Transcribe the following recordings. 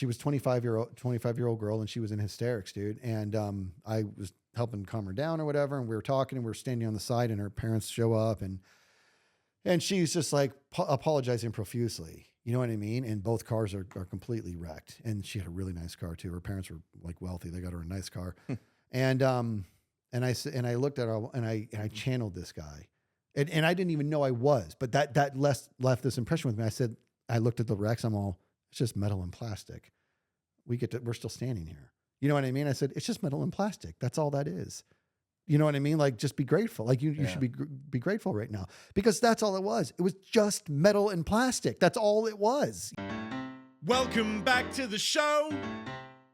was 25-year-old girl, and she was in hysterics, dude. And I was helping calm her down or whatever, and we were talking, and we were standing on the side, and her parents show up, and she's just like apologizing profusely. You know what I mean? And both cars are completely wrecked. And she had a really nice car too. Her parents were like wealthy. They got her a nice car. And I looked at her and I channeled this guy, and I didn't even know I was, but that left this impression with me. I looked at the wrecks. I'm all, it's just metal and plastic. We're still standing here. You know what I mean? I said, it's just metal and plastic. That's all that is. You know what I mean? Like, just be grateful. Like you should be grateful right now, because that's all it was. It was just metal and plastic. That's all it was. Welcome back to the show.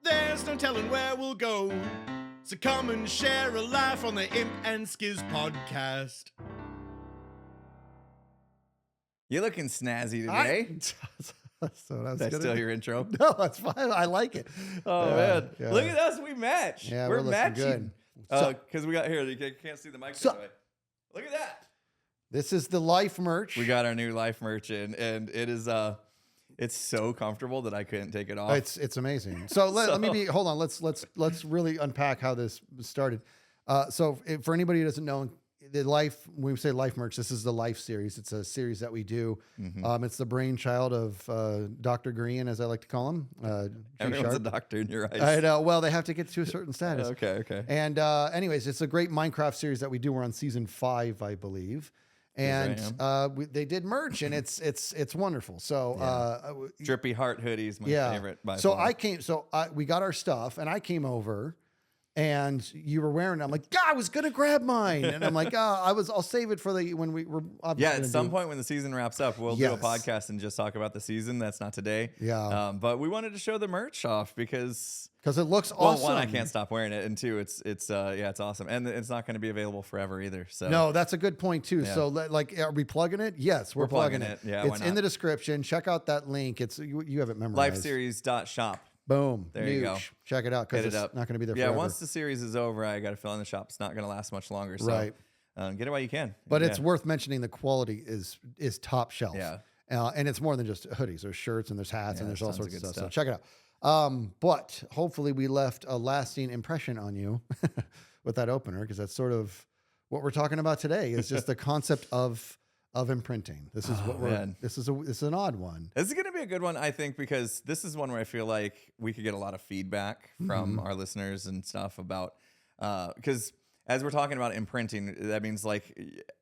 There's no telling where we'll go. So come and share a laugh on the Imp and Skizz podcast. You're looking snazzy today. That's still your intro? No, that's fine. I like it. Oh, man. Yeah. Look at us. We match. Yeah, we're matching. Good. Because we got here, you can't see the mic this way. Look at that. This is the Life merch. We got our new Life merch in, and it is it's so comfortable that I couldn't take it off. It's amazing. So let me hold on. Let's really unpack how this started. So for anybody who doesn't know, the Life, when we say Life merch, this is the Life series. It's a series that we do. Mm-hmm. It's the brainchild of Dr. Green, as I like to call him. Everyone's a doctor in your eyes. I know. Well, they have to get to a certain status. Okay. And anyways, it's a great Minecraft series that we do. We're on season 5, I believe. And they did merch, and it's wonderful. So Drippy Heart hoodies, my favorite. By far. We got our stuff, and I came over. And you were wearing it. I'm like, God, I was gonna grab mine, and I'm like, I'll save it for when we were. At some point when the season wraps up, we'll do a podcast and just talk about the season. That's not today. Yeah. But we wanted to show the merch off because it looks awesome. One, I can't stop wearing it, and two, it's awesome, and it's not going to be available forever either. So no, that's a good point too. Yeah. So are we plugging it? Yes, we're plugging it. Yeah, it's in the description. Check out that link. You have it memorized. Lifeseries.shop. Boom. There you go. Check it out, because it's not going to be there forever. Yeah, once the series is over, I got to fill in the shop. It's not going to last much longer. So right. Get it while you can. But it's worth mentioning the quality is top shelf. Yeah. And it's more than just hoodies. There's shirts and there's hats and there's all sorts of stuff. So check it out. But hopefully we left a lasting impression on you with that opener, because that's sort of what we're talking about today, is just the concept of imprinting. This is this is an odd one. This is going to be a good one, I think, because this is one where I feel like we could get a lot of feedback from our listeners and stuff about, because as we're talking about imprinting, that means like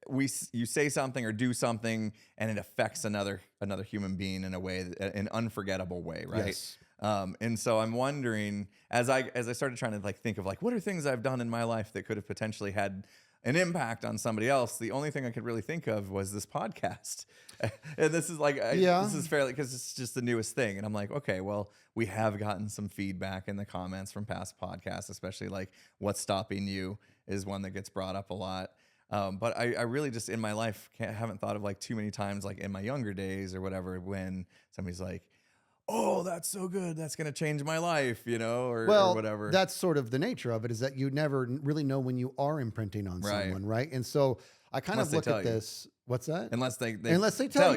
you say something or do something and it affects another human being in a way, an unforgettable way, right? Yes. And so I'm wondering, as I started trying to like think of like, what are things I've done in my life that could have potentially had an impact on somebody else, the only thing I could really think of was this podcast. And this is like, this is fairly, because it's just the newest thing. And I'm like, okay, well, we have gotten some feedback in the comments from past podcasts, especially like what's stopping you is one that gets brought up a lot. But I really just in my life haven't thought of like too many times, like in my younger days or whatever, when somebody's like, oh, that's so good, that's going to change my life, or whatever. That's sort of the nature of it, is that you never really know when you are imprinting on someone, right? And so I kind of look at this. What's that? Unless they tell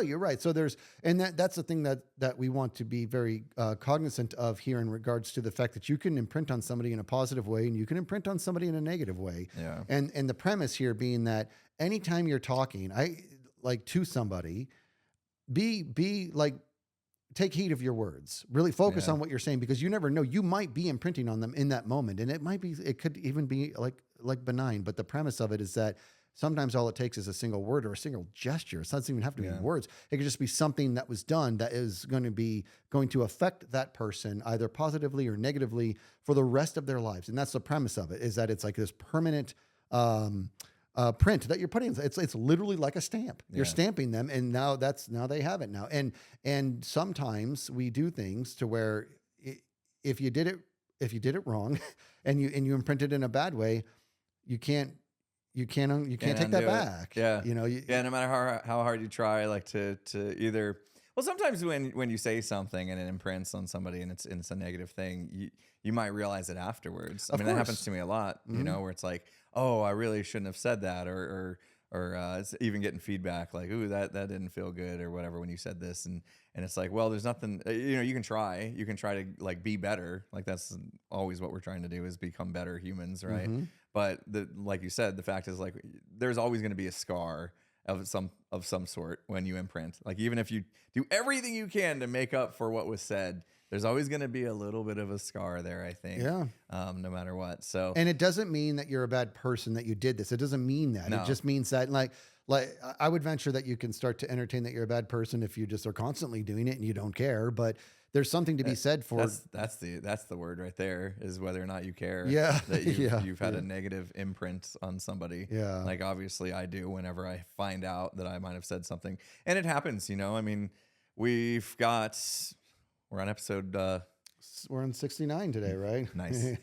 you, right? So that's the thing that we want to be very cognizant of here in regards to the fact that you can imprint on somebody in a positive way and you can imprint on somebody in a negative way. Yeah. And the premise here being that anytime you're talking, to somebody, be like, take heed of your words. Really focus on what you're saying, because you never know. You might be imprinting on them in that moment, and it could even be like benign. But the premise of it is that sometimes all it takes is a single word or a single gesture. It doesn't even have to be words. It could just be something that was done that is going to affect that person either positively or negatively for the rest of their lives. And that's the premise of it, is that it's like this permanent print that you're putting. It's literally like a stamp. You're stamping them, and now they have it now. And sometimes we do things to where if you did it wrong, and you imprinted in a bad way, you can't take that back. Yeah. No matter how hard you try, like to either. Well, sometimes when you say something and it imprints on somebody and it's a negative thing, you might realize it afterwards. I mean, that happens to me a lot, where it's like, oh, I really shouldn't have said that, or even getting feedback like, ooh, that didn't feel good or whatever when you said this. And it's like, well, there's nothing, you can try to like be better. Like that's always what we're trying to do is become better humans. Right. Mm-hmm. But like you said, the fact is like, there's always going to be a scar of some sort when you imprint. Like even if you do everything you can to make up for what was said, there's always going to be a little bit of a scar there, I think. Yeah. No matter what. So, and it doesn't mean that you're a bad person that you did this. It doesn't mean that. No. It just means that like I would venture that you can start to entertain that you're a bad person if you just are constantly doing it and you don't care. But there's something to be said for that's the word right there is whether or not you care. Yeah. That you've had a negative imprint on somebody. Yeah. Like obviously I do whenever I find out that I might have said something, and it happens. I mean, we're on episode. We're on 69 today, right? Nice.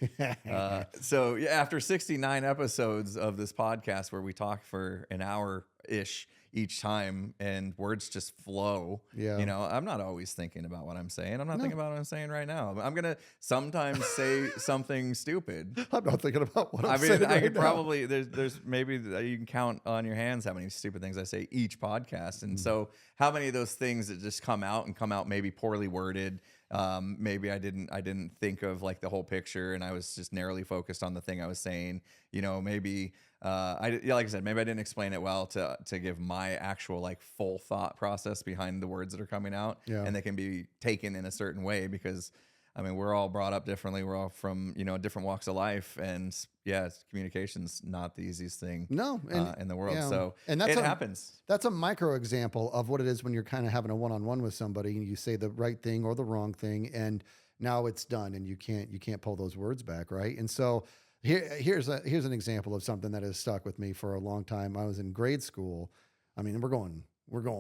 So yeah, after 69 episodes of this podcast where we talk for an hour-ish each time and words just flow, Yeah. I'm not always thinking about what I'm saying. I'm not thinking about what I'm saying right now. I'm going to sometimes say something stupid. I'm not thinking about what I'm saying. I could probably, there's maybe you can count on your hands how many stupid things I say each podcast. And so how many of those things that just come out maybe poorly worded. Maybe I didn't think of like the whole picture and I was just narrowly focused on the thing I was saying, maybe, like I said, maybe I didn't explain it well to give my actual like full thought process behind the words that are coming out. Yeah. And they can be taken in a certain way because I mean, we're all brought up differently. We're all from, different walks of life. And yeah, communication's not the easiest thing in the world. Yeah. So and it happens. That's a micro example of what it is when you're kind of having a one-on-one with somebody and you say the right thing or the wrong thing. And now it's done and you can't pull those words back. Right. And so here's an example of something that has stuck with me for a long time. I was in grade school. I mean, we're going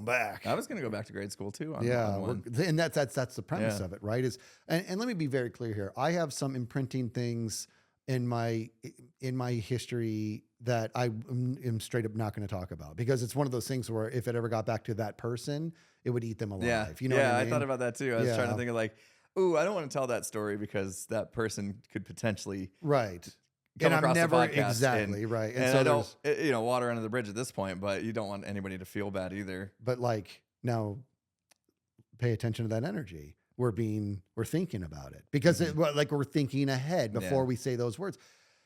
back. I was going to go back to grade school too. And that's the premise of it, right? And let me be very clear here. I have some imprinting things in my history that I am straight up not going to talk about because it's one of those things where if it ever got back to that person, it would eat them alive. Yeah, you know what I mean? I thought about that too. I was trying to think of like, ooh, I don't want to tell that story because that person could potentially And I'm never exactly right. And so I don't, water under the bridge at this point, but you don't want anybody to feel bad either. But like now, pay attention to that energy. We're thinking about it because we're thinking ahead before we say those words.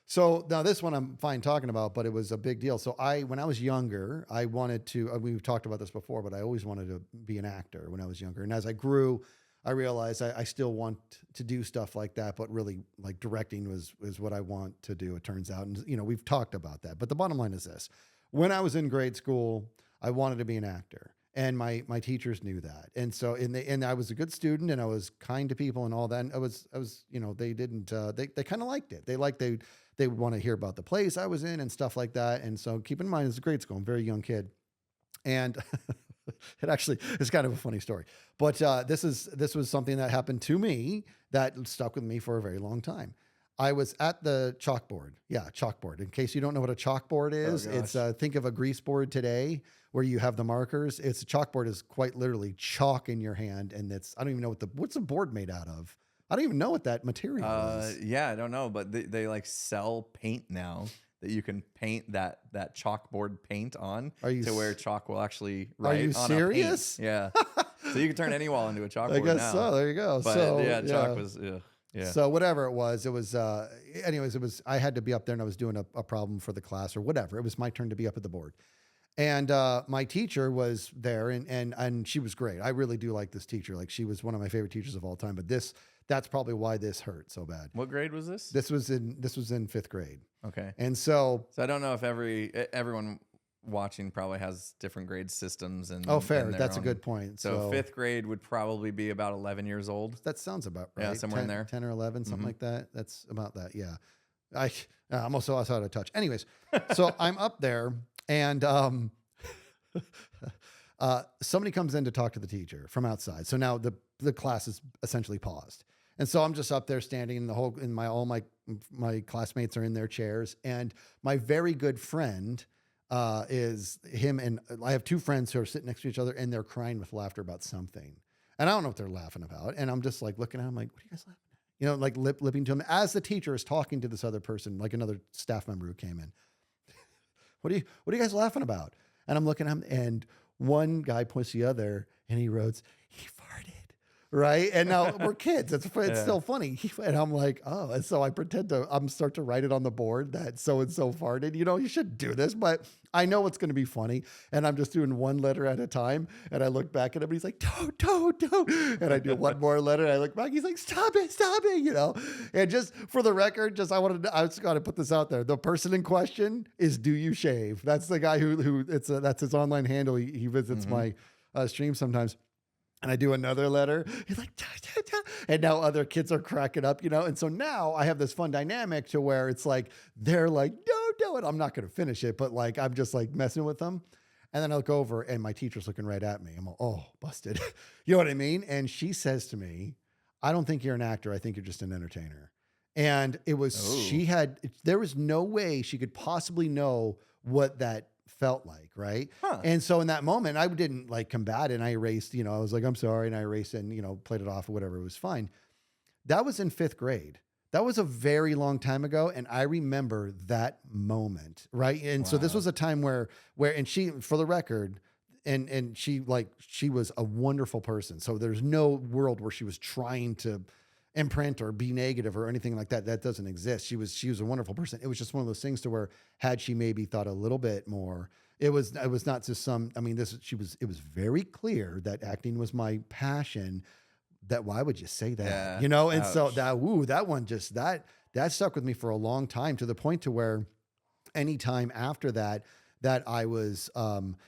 So now this one I'm fine talking about, but it was a big deal. So when I was younger, I wanted to. We've talked about this before, but I always wanted to be an actor when I was younger. And as I grew, I realized I still want to do stuff like that, but really like directing is what I want to do. It turns out, and we've talked about that. But the bottom line is this: when I was in grade school, I wanted to be an actor, and my teachers knew that. And so and I was a good student, and I was kind to people and all that. And I was they didn't they kind of liked it. They would want to hear about the plays I was in and stuff like that. And so keep in mind, it's grade school. I'm a very young kid, and. It's kind of a funny story, but this was something that happened to me that stuck with me for a very long time. I was at the chalkboard. Yeah, chalkboard. In case you don't know what a chalkboard is, it's think of a grease board today where you have the markers. A chalkboard is quite literally chalk in your hand, and I don't even know what's a board made out of. I don't even know what that material is. Yeah, I don't know, but they like sell paint now. That you can paint that chalkboard paint on where chalk will actually write. Are you on serious? A paint. Yeah. So you can turn any wall into a chalkboard. I guess now. so. There you go. But so chalk was yeah. So whatever it was anyways, I had to be up there and I was doing a problem for the class or whatever. It was my turn to be up at the board. And my teacher was there and she was great. I really do like this teacher. Like she was one of my favorite teachers of all time, but that's probably why this hurt so bad. What grade was this? This was in fifth grade. Okay. And so I don't know if everyone watching probably has different grade systems and fair. That's a good point. So fifth grade would probably be about 11 years old. That sounds about right. Yeah, somewhere in there. 10 or 11, something like that. That's about that. Yeah. I'm also out of touch. Anyways, so I'm up there and somebody comes in to talk to the teacher from outside. So now the class is essentially paused. And so I'm just up there standing all my classmates are in their chairs. And my very good friend is him. And I have two friends who are sitting next to each other and they're crying with laughter about something. And I don't know what they're laughing about. And I'm just like looking at them like, what are you guys laughing at? Like lipping to him as the teacher is talking to this other person, like another staff member who came in. what are you guys laughing about? And I'm looking at him, and one guy points to the other, and he wrote, he farted. Right. And now we're kids. It's still funny. And I'm like, oh, and so I pretend to, start to write it on the board that so-and-so farted. You know, you should do this, but I know it's going to be funny. And I'm just doing one letter at a time. And I look back at him and he's like, don't. And I do one more letter. And I look back, he's like, stop it, you know? And just for the record, I just got to put this out there. The person in question is Do You Shave? That's the guy that's his online handle. He visits my stream sometimes. And I do another letter. He's like, da, da, da. And now other kids are cracking up, you know? And so now I have this fun dynamic to where it's like, they're like, no. And I'm not going to finish it, but like, I'm just like messing with them. And then I look over and my teacher's looking right at me. I'm like, oh, busted. You know what I mean? And she says to me, I don't think you're an actor. I think you're just an entertainer. And it was, there was no way she could possibly know what that felt like, right? And so in that moment, I didn't like combat it, and I erased, you know, I was like, I'm sorry. And I erased it and, you know, played it off or whatever. It was fine. That was in 5th grade. That was a very long time ago. And I remember that moment. Right. And so this was a time where, and she, for the record, and she was a wonderful person. So there's no world where she was trying to imprint or be negative or anything like that. That doesn't exist. She was a wonderful person. It was just one of those things to where had she maybe thought a little bit more, it was not just it was very clear that acting was my passion. That why would you say that? Yeah. You know? And Ouch. so that one just, that stuck with me for a long time, to the point to where anytime after that I was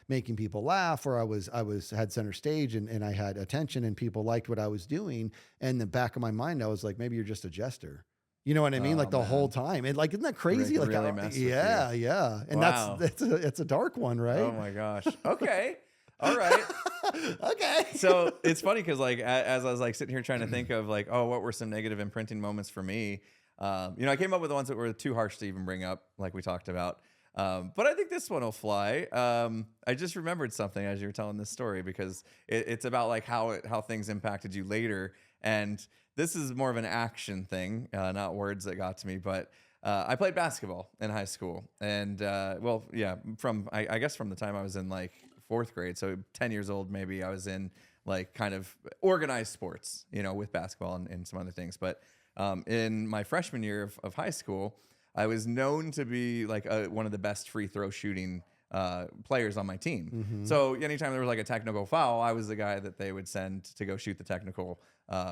making people laugh, or I had center stage and I had attention and people liked what I was doing. And in the back of my mind, I was like, maybe you're just a jester. You know what I mean? Like the whole time. And like, isn't that crazy? Like, really messed with yeah. you. Yeah. And Wow. it's a dark one, right? Oh my gosh. Okay. All right. Okay. So it's funny because like as I was like sitting here trying to think of like, oh, what were some negative imprinting moments for me? You know, I came up with the ones that were too harsh to even bring up, like we talked about. But I think this one will fly. I just remembered something as you were telling this story, because it's about like how things impacted you later. And this is more of an action thing, not words that got to me. But I played basketball in high school. And I guess from the time I was in like 4th grade, so 10 years old, maybe, I was in like kind of organized sports, you know, with basketball and some other things. But in my freshman year of high school, I was known to be like one of the best free throw shooting players on my team. Mm-hmm. So anytime there was like a technical foul, I was the guy that they would send to go shoot the technical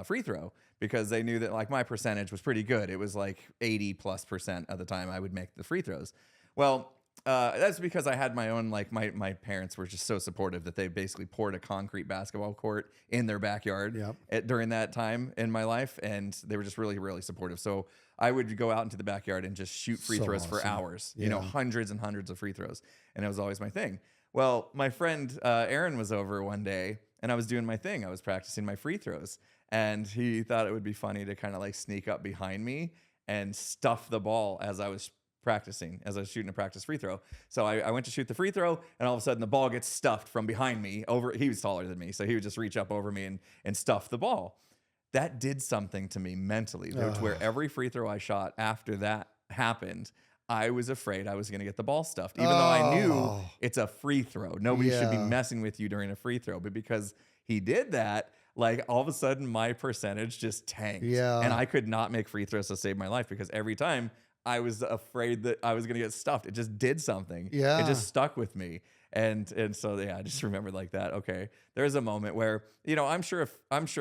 free throw, because they knew that like my percentage was pretty good. It was like 80+% of the time I would make the free throws. Well, that's because I had my own, like my parents were just so supportive that they basically poured a concrete basketball court in their backyard during that time in my life. And they were just really, really supportive. So I would go out into the backyard and just shoot free throws for hours, you know, hundreds and hundreds of free throws. And it was always my thing. Well, my friend Aaron was over one day and I was doing my thing. I was practicing my free throws, and he thought it would be funny to kind of like sneak up behind me and stuff the ball as I was shooting a practice free throw. So I went to shoot the free throw, and all of a sudden the ball gets stuffed from behind me he was taller than me. So he would just reach up over me and stuff the ball. That did something to me mentally, to where every free throw I shot after that happened, I was afraid I was going to get the ball stuffed, even though I knew it's a free throw. Nobody should be messing with you during a free throw. But because he did that, like all of a sudden my percentage just tanked. Yeah. And I could not make free throws to save my life, because every time I was afraid that I was going to get stuffed. It just did something. Yeah. It just stuck with me. And so, yeah, I just remembered like that. Okay. There's a moment where, you know, I'm sure,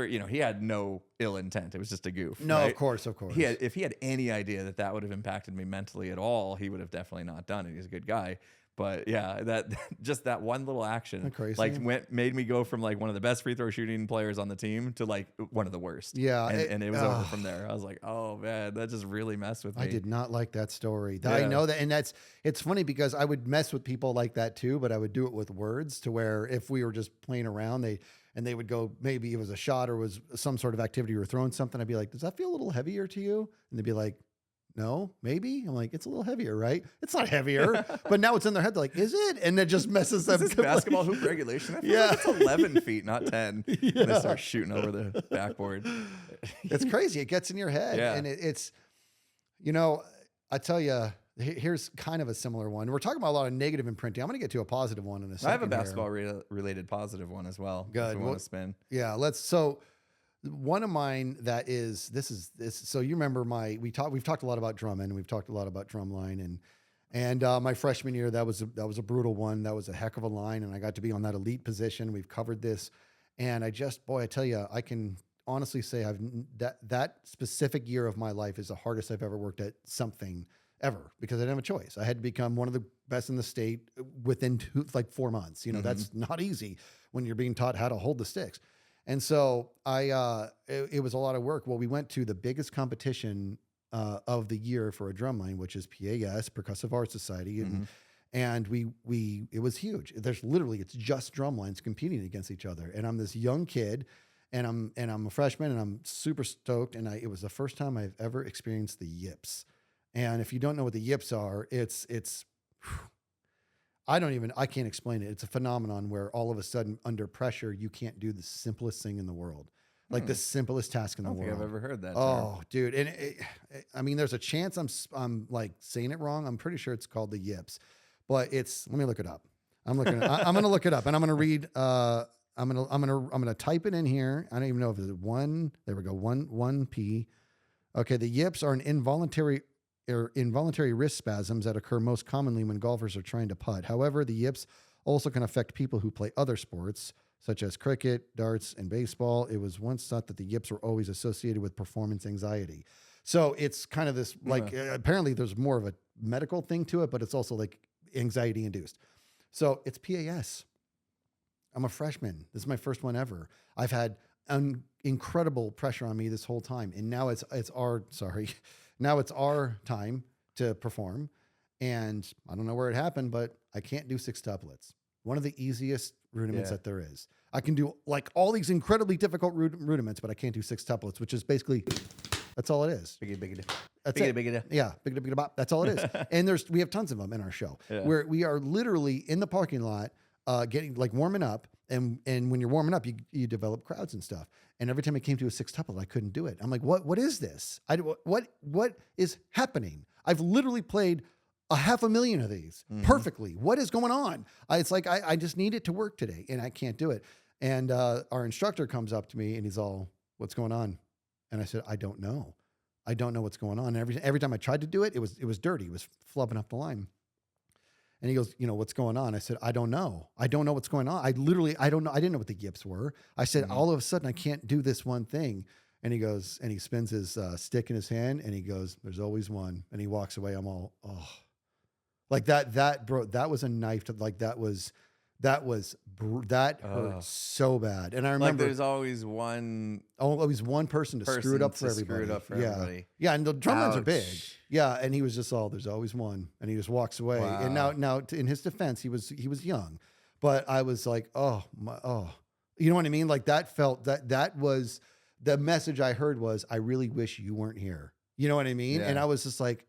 you know, he had no ill intent. It was just a goof. No, right? of course. If he had any idea that would have impacted me mentally at all, he would have definitely not done it. He's a good guy. But yeah, that one little action, like made me go from like one of the best free throw shooting players on the team to like one of the worst. Yeah, and it was over from there. I was like, oh man, that just really messed with me. I did not like that story. I know that, and it's funny because I would mess with people like that too, but I would do it with words, to where if we were just playing around, they would go, maybe it was a shot or was some sort of activity or throwing something. I'd be like, does that feel a little heavier to you? And they'd be like, no, maybe. I'm like, it's a little heavier, right? It's not heavier, but now it's in their head. They're like, is it? And it just messes them. Is this basketball hoop regulation? I feel like it's 11 feet, not 10. Yeah. And they start shooting over the backboard. It's crazy. It gets in your head. Yeah. And it's, you know, I tell you, here's kind of a similar one. We're talking about a lot of negative imprinting. I'm going to get to a positive one in a second. I have a basketball related positive one as well. Good. If you want to spin. Yeah, so one of mine that is this. So you remember we've talked a lot about drumming. We've talked a lot about drumline and my freshman year, that was a brutal one. That was a heck of a line. And I got to be on that elite position. We've covered this. And I tell you, I can honestly say that specific year of my life is the hardest I've ever worked at something ever, because I didn't have a choice. I had to become one of the best in the state within 4 months. That's not easy when you're being taught how to hold the sticks. And so it was a lot of work. Well, we went to the biggest competition of the year for a drumline, which is PAS, Percussive Art Society. And it was huge. It's just drumlines competing against each other. And I'm this young kid, and I'm a freshman, and I'm super stoked. And it was the first time I've ever experienced the yips. And if you don't know what the yips are, it's I can't explain it. It's a phenomenon where all of a sudden under pressure, you can't do the simplest thing in the world. Like the simplest task in the world. I don't think I've ever heard that. Oh, dude. And there's a chance I'm like saying it wrong. I'm pretty sure it's called the yips, but let me look it up. I'm going to look it up, and I'm going to read, I'm going to type it in here. I don't even know if it's there we go. 1P. Okay. The yips are involuntary wrist spasms that occur most commonly when golfers are trying to putt. However, the yips also can affect people who play other sports, such as cricket, darts, and baseball. It was once thought that the yips were always associated with performance anxiety. So it's kind of this, apparently there's more of a medical thing to it, but it's also like anxiety induced. So it's PAS. I'm a freshman. This is my first one ever. I've had incredible pressure on me this whole time. And now now it's our time to perform. And I don't know where it happened, but I can't do 6 tuplets. One of the easiest rudiments that there is. I can do like all these incredibly difficult rudiments, but I can't do 6 tuplets, which is basically, that's all it is. That's it. Yeah, bop. That's all it is. And we have tons of them in our show where we are literally in the parking lot getting like warming up. And when you're warming up, you develop crowds and stuff. And every time it came to a 6 tuplet, I couldn't do it. I'm like, what is this? What is happening? I've literally played 500,000 of these perfectly. What is going on? It's like, I just need it to work today, and I can't do it. And our instructor comes up to me, and he's all, what's going on? And I said, I don't know. I don't know what's going on. And every time I tried to do it, it was dirty. It was flubbing up the line. And he goes, what's going on? I said, I don't know. I don't know what's going on. I don't know. I didn't know what the yips were. I said, all of a sudden, I can't do this one thing. And he goes, and he spins his stick in his hand, and he goes, there's always one. And he walks away. I'm all, oh. Like that, bro, that was a knife to, like, that hurt so bad. And I remember, like, there's always one person to screw it up for everybody. Yeah. And the drumlines are big. Yeah. And he was just there's always one. And he just walks away. Wow. And now in his defense, he was young, but I was like, you know what I mean? Like that was the message I heard was, I really wish you weren't here. You know what I mean? Yeah. And I was just like,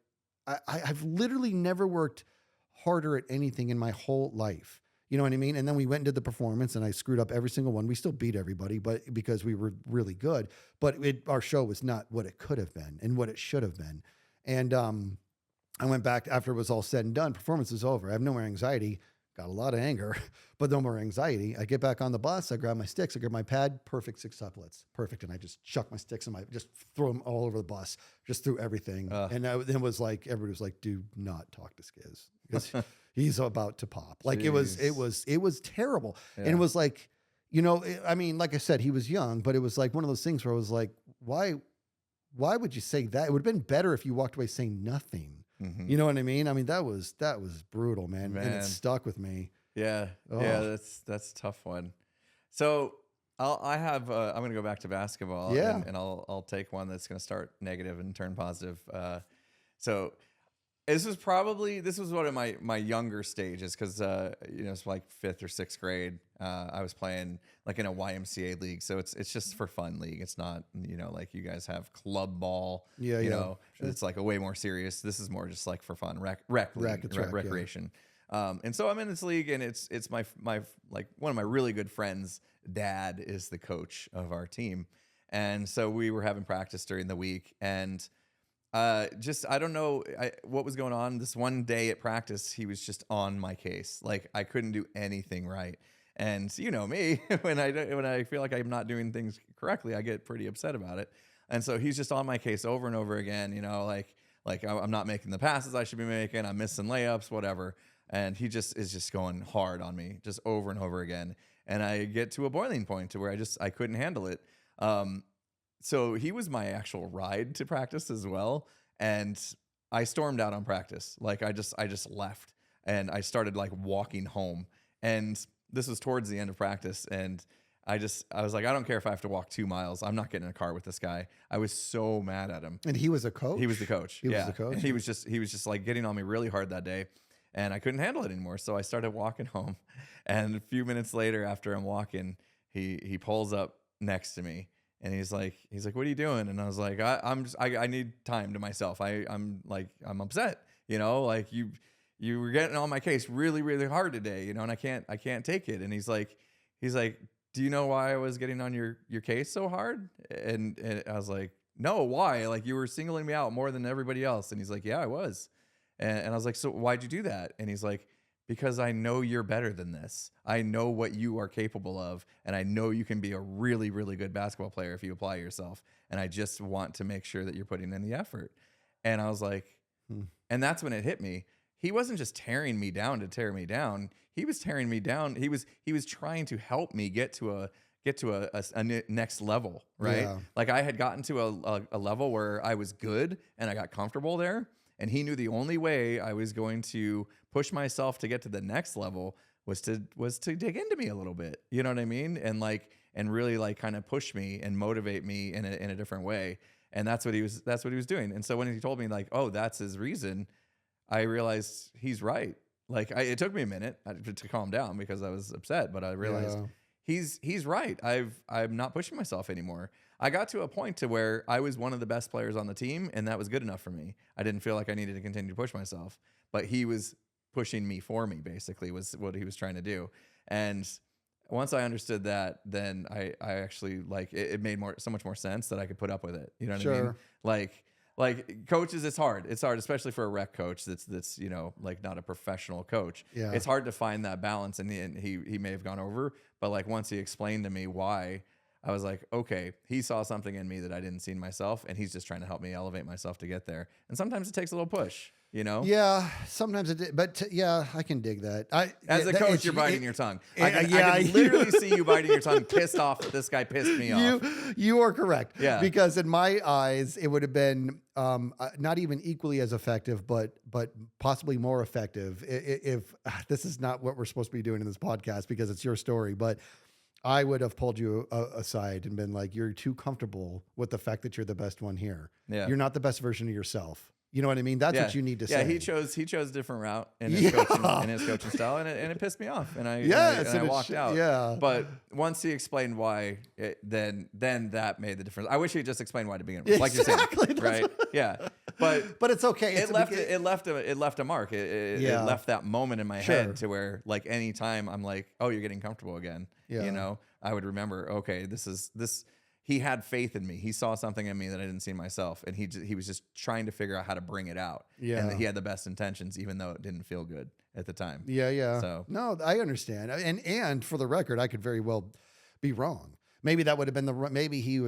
I've literally never worked harder at anything in my whole life. You know what I mean? And then we went and did the performance, and I screwed up every single one. We still beat everybody, but because we were really good, but our show was not what it could have been and what it should have been. And I went back after it was all said and done. Performance is over. I have no more anxiety. Got a lot of anger, but no more anxiety. I get back on the bus. I grab my sticks. I grab my pad. Perfect 6 tuplets. Perfect. And I just chuck my sticks and just throw them all over the bus. Just threw everything. And then it was like, everybody was like, do not talk to Skizz, because he's about to pop. Like Jeez. it was terrible. Yeah. And it was like, I mean, like I said, he was young, but it was like one of those things where I was like, why would you say that? It would have been better if you walked away saying nothing. Mm-hmm. You know what I mean? I mean, that was brutal, man. And it stuck with me. Yeah. Oh. Yeah. That's a tough one. So I'm going to go back to basketball. Yeah. And I'll take one that's going to start negative and turn positive. So this was one of my younger stages, because it's like 5th or 6th grade. I was playing like in a YMCA league, so it's just for fun league. It's not like you guys have club ball. Yeah, sure. It's like a way more serious. This is more just like for fun, recreation. Yeah. And so I'm in this league, and it's my like one of my really good friends' dad is the coach of our team, and so we were having practice during the week, and Just I don't know what was going on. This one day at practice, he was just on my case. Like I couldn't do anything right. And you know me, when I feel like I'm not doing things correctly, I get pretty upset about it. And so he's just on my case over and over again. You know, like I'm not making the passes I should be making. I'm missing layups, whatever. And he just is just going hard on me, just over and over again. And I get to a boiling point to where I couldn't handle it. So he was my actual ride to practice as well. And I stormed out on practice. Like I just left and I started like walking home. And this was towards the end of practice. And I was like, I don't care if I have to walk 2 miles. I'm not getting in a car with this guy. I was so mad at him. And he was a coach? He was the coach. He was the coach? And he was just like getting on me really hard that day. And I couldn't handle it anymore. So I started walking home. And a few minutes later, after I'm walking, he pulls up next to me. And he's like, what are you doing? And I was like, I need time to myself. I'm upset, you know, like you were getting on my case really, really hard today, you know, and I can't take it. And he's like, do you know why I was getting on your case so hard? And I was like, no, why? Like you were singling me out more than everybody else. And he's like, yeah, I was. And I was like, so why'd you do that? And he's like, because I know you're better than this. I know what you are capable of. And I know you can be a really, really good basketball player if you apply yourself. And I just want to make sure that you're putting in the effort. And I was like, and that's when it hit me. He wasn't just tearing me down to tear me down. He was tearing me down. He was trying to help me get to a next level, right? Yeah. Like I had gotten to a level where I was good and I got comfortable there. And he knew the only way I was going to push myself to get to the next level was to dig into me a little bit. You know what I mean? And really like kind of push me and motivate me in a different way. And that's what he was doing. And so when he told me like, oh, that's his reason, I realized he's right. Like it took me a minute to calm down because I was upset, but I realized he's right. I'm not pushing myself anymore. I got to a point to where I was one of the best players on the team, and that was good enough for me. I didn't feel like I needed to continue to push myself, but he was pushing me for me, basically, was what he was trying to do. And once I understood that, then I actually like it made so much more sense that I could put up with it. You know what I mean? Like coaches, it's hard. It's hard, especially for a rec coach that's you know, like not a professional coach. Yeah. It's hard to find that balance, and he may have gone over, but like once he explained to me why, I was like, okay, he saw something in me that I didn't see in myself, and he's just trying to help me elevate myself to get there. And sometimes it takes a little push, you know? Yeah, sometimes it did, but yeah, I can dig that. As a coach, you're biting your tongue. I can literally see you biting your tongue, pissed off that this guy pissed me off. You are correct. Yeah. Because in my eyes, it would have been not even equally as effective, but possibly more effective if this is not what we're supposed to be doing in this podcast because it's your story, but I would have pulled you aside and been like, you're too comfortable with the fact that you're the best one here. Yeah. You're not the best version of yourself. You know what I mean? That's what you need to say. Yeah, he chose a different route in his coaching style, and it pissed me off, and I walked out. Yeah. But once he explained why, then that made the difference. I wish he just explained why to begin with, like you're saying, right? Yeah. But it's okay. It left a mark. It left that moment in my head to where like anytime I'm like, oh, you're getting comfortable again. Yeah. You know, I would remember, okay, this. He had faith in me. He saw something in me that I didn't see in myself, and he was just trying to figure out how to bring it out. Yeah, and he had the best intentions, even though it didn't feel good at the time. Yeah. So no, I understand, and for the record, I could very well be wrong. Maybe that would have been maybe he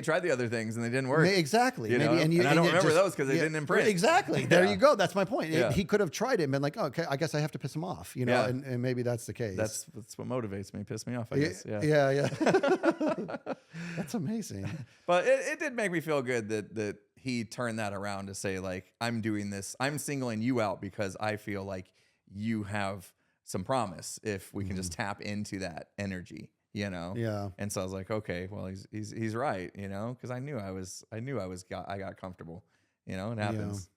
tried the other things and they didn't work. Exactly. You know? And I don't remember those because they didn't imprint. Exactly. There you go. That's my point. He could have tried it and been like, oh, okay, I guess I have to piss him off, you know, and maybe that's the case. That's what motivates me, piss me off, I guess. Yeah. That's amazing. But it did make me feel good that he turned that around to say, like, I'm doing this. I'm singling you out because I feel like you have some promise if we can just tap into that energy. You know, and so I was like, okay, well, he's right, you know, because I got comfortable, you know, it happens.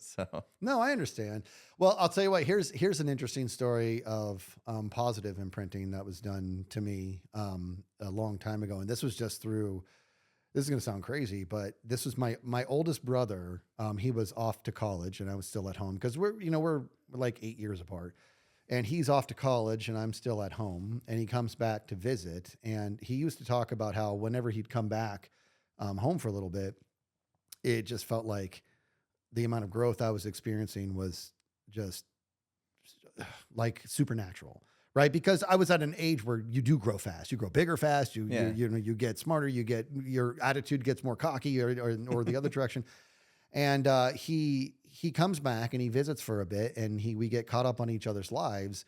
So no, I understand. Well, I'll tell you what. Here's an interesting story of positive imprinting that was done to me a long time ago, and this was just through. This is going to sound crazy, but this was my oldest brother. He was off to college, and I was still at home because we're like 8 years apart. And he's off to college and I'm still at home, and he comes back to visit. And he used to talk about how whenever he'd come back home for a little bit, it just felt like the amount of growth I was experiencing was just like supernatural, right? Because I was at an age where you do grow fast, you grow bigger fast, you know, you get smarter, you get, your attitude gets more cocky or the other direction. And he comes back and he visits for a bit, and we get caught up on each other's lives,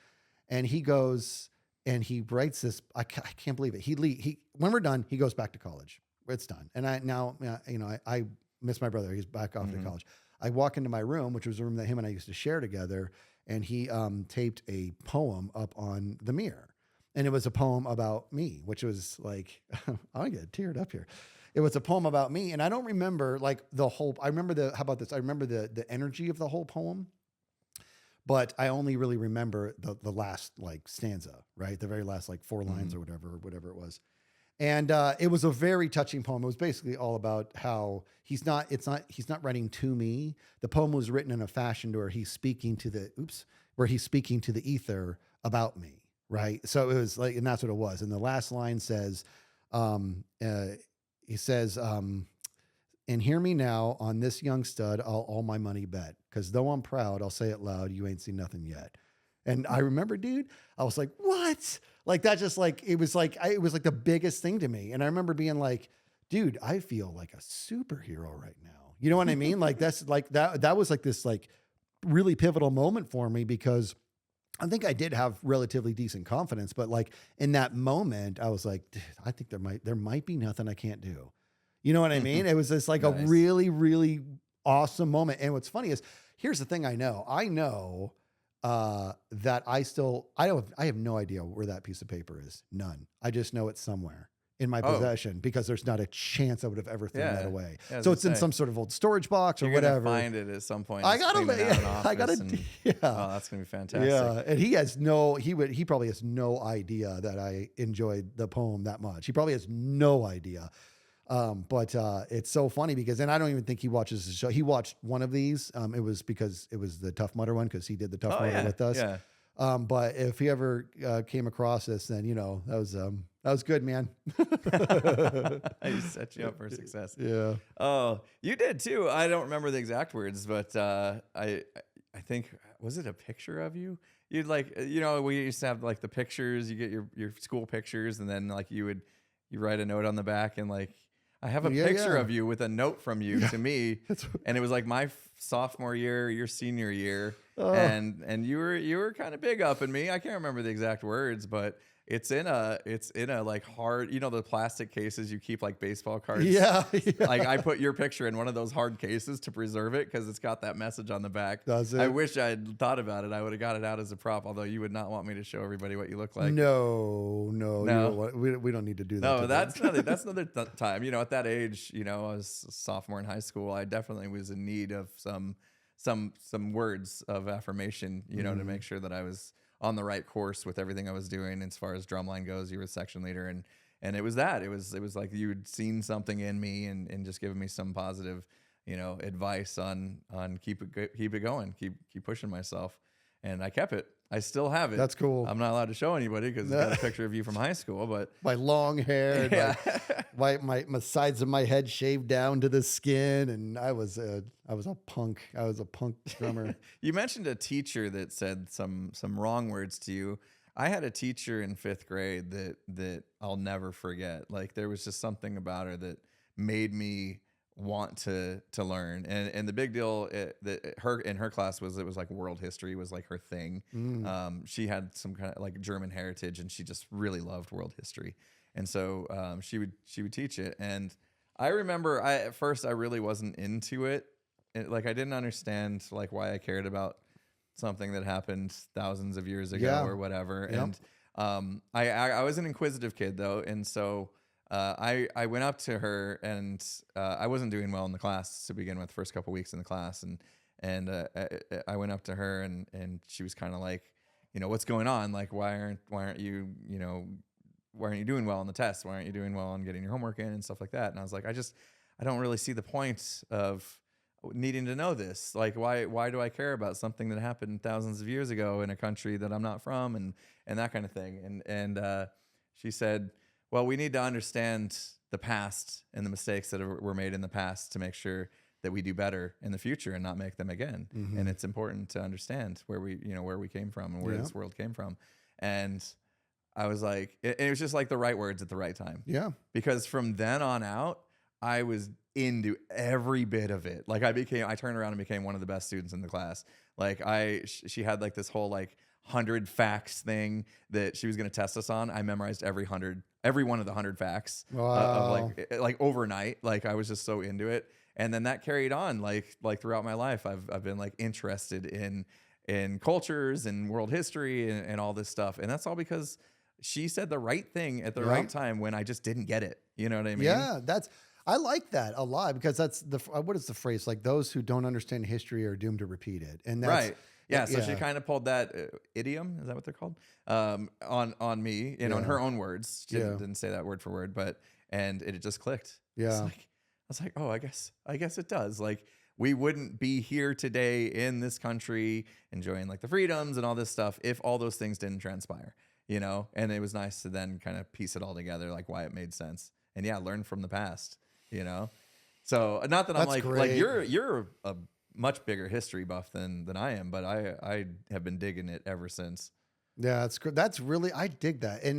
and he goes and he writes this. I can't believe it. He when we're done, he goes back to college. It's done. And I miss my brother. He's back off to college. I walk into my room, which was a room that him and I used to share together, and he taped a poem up on the mirror. And it was a poem about me, which was like, I get teared up here. It was a poem about me. And I don't remember like the whole, I remember how about this? I remember the energy of the whole poem, but I only really remember the last like stanza, right? The very last like 4 lines or whatever it was. And it was a very touching poem. It was basically all about how he's not writing to me. The poem was written in a fashion where he's speaking to the ether about me, right? So it was like, and that's what it was. And the last line says, he says, and hear me now, on this young stud, I'll all my money bet. Because though I'm proud, I'll say it loud, you ain't seen nothing yet. And I remember, dude, I was like, what? Like that just like, it was like the biggest thing to me. And I remember being like, dude, I feel like a superhero right now. You know what I mean? Like that's like, that was like this like really pivotal moment for me, because I think I did have relatively decent confidence, but like in that moment, I was like, dude, I think there might be nothing I can't do. You know what I mean? It was just like nice. A really, really awesome moment. And what's funny is, here's the thing I know that I have no idea where that piece of paper is. None. I just know it's somewhere in my possession, because there's not a chance I would have ever thrown that away. Yeah, so it's in some sort of old storage box or whatever. Find it at some point. I gotta, yeah. Oh, that's gonna be fantastic. Yeah, and he probably has no idea that I enjoyed the poem that much. He probably has no idea. But it's so funny because, and I don't even think he watches the show. He watched one of these. It was because it was the Tough Mudder one, because he did the Tough Mudder with us. Yeah. But if he ever came across this, then that was good, man. I set you up for success. Yeah. Oh, you did too. I don't remember the exact words, but I think, was it a picture of you? You'd like, we used to have like the pictures. You get your school pictures, and then like you write a note on the back, and like, I have a picture of you with a note from you to me, and it was like my sophomore year, your senior year, and you were kind of big up in me. I can't remember the exact words, but it's in a like hard, the plastic cases you keep like baseball cards. Yeah. Like I put your picture in one of those hard cases to preserve it, because it's got that message on the back. Does it? I wish I had thought about it. I would have got it out as a prop, although you would not want me to show everybody what you look like. No. We don't need to do that. No, that's another time. At that age, I was a sophomore in high school. I definitely was in need of some words of affirmation, to make sure that I was on the right course with everything I was doing as far as drumline goes. You were the section leader, and it was that. It was like you'd seen something in me and just given me some positive, advice on keep it going, keep pushing myself. And I kept it. I still have it. That's cool. I'm not allowed to show anybody because it's got a picture of you from high school, but my long hair, my sides of my head shaved down to the skin, and I was a punk. I was a punk drummer. You mentioned a teacher that said some wrong words to you. I had a teacher in 5th grade that I'll never forget. Like there was just something about her that made me want to learn, and the big deal in her class was, it was like world history was like her thing. She had some kind of like German heritage, and she just really loved world history, and so she would teach it. And I remember at first I really wasn't into it. Like I didn't understand like why I cared about something that happened thousands of years ago or whatever. Yep. And I was an inquisitive kid though, and so I went up to her, and I wasn't doing well in the class to begin with, first couple weeks in the class, and I went up to her, and she was kind of like, what's going on? Like why aren't you doing well on the test? Why aren't you doing well on getting your homework in and stuff like that? And I was like, I don't really see the point of needing to know this. Like why do I care about something that happened thousands of years ago in a country that I'm not from, and that kind of thing. And she said, well, we need to understand the past and the mistakes that were made in the past to make sure that we do better in the future and not make them again. And it's important to understand where we came from and where this world came from. And I was like, it was just like the right words at the right time. Yeah. Because from then on out, I was into every bit of it. Like I turned around and became one of the best students in the class. Like she had like this whole like 100 facts thing that she was going to test us on. I memorized every one of the 100 facts of like overnight. Like I was just so into it. And then that carried on like throughout my life. I've been like interested in cultures and world history and all this stuff. And that's all because she said the right thing at the right time when I just didn't get it. You know what I mean? Yeah, I like that a lot because that's what is the phrase? Like those who don't understand history are doomed to repeat it. And that's, right. Yeah. So she kind of pulled that idiom. Is that what they're called? On me, in her own words. She didn't say that word for word, and it just clicked. Yeah. I was like, oh, I guess it does. Like we wouldn't be here today in this country enjoying like the freedoms and all this stuff if all those things didn't transpire, and it was nice to then kind of piece it all together, like why it made sense. And learn from the past, So not that I'm That's like great. you're a much bigger history buff than I am, but I have been digging it ever since. Yeah, that's really, I dig that. And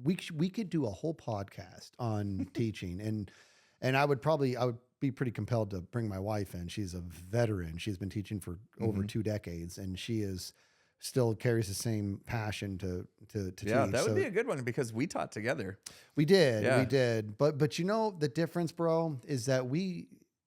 we could do a whole podcast on teaching and I would be pretty compelled to bring my wife in. She's a veteran. She's been teaching for over 2 decades and she still carries the same passion to teach. Yeah, that would be a good one because we taught together. We did. But the difference, bro, is that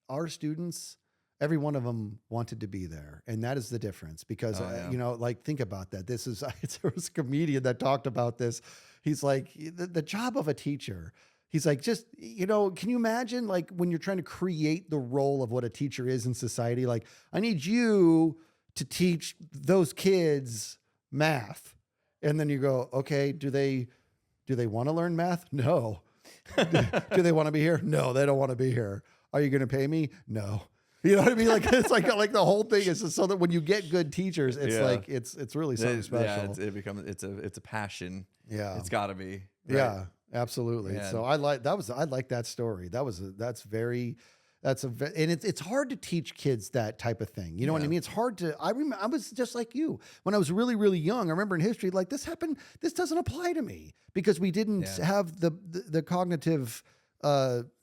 our students, every one of them wanted to be there. And that is the difference because, like think about that. There was a comedian that talked about this. He's like, the job of a teacher, he's like, just, can you imagine like when you're trying to create the role of what a teacher is in society? Like, I need you to teach those kids math. And then you go, okay, do they want to learn math? No. Do they want to be here? No, they don't want to be here. Are you going to pay me? No. You know what I mean? Like it's like the whole thing is just so that when you get good teachers, it's like it's really something special. Yeah, it's a passion. Yeah, it's got to be. Right? Yeah, absolutely. Yeah. So I like that story. And it's hard to teach kids that type of thing. You know what I mean? It's hard to. I was just like you when I was really, really young. I remember in history, like this happened. This doesn't apply to me because we didn't have the cognitive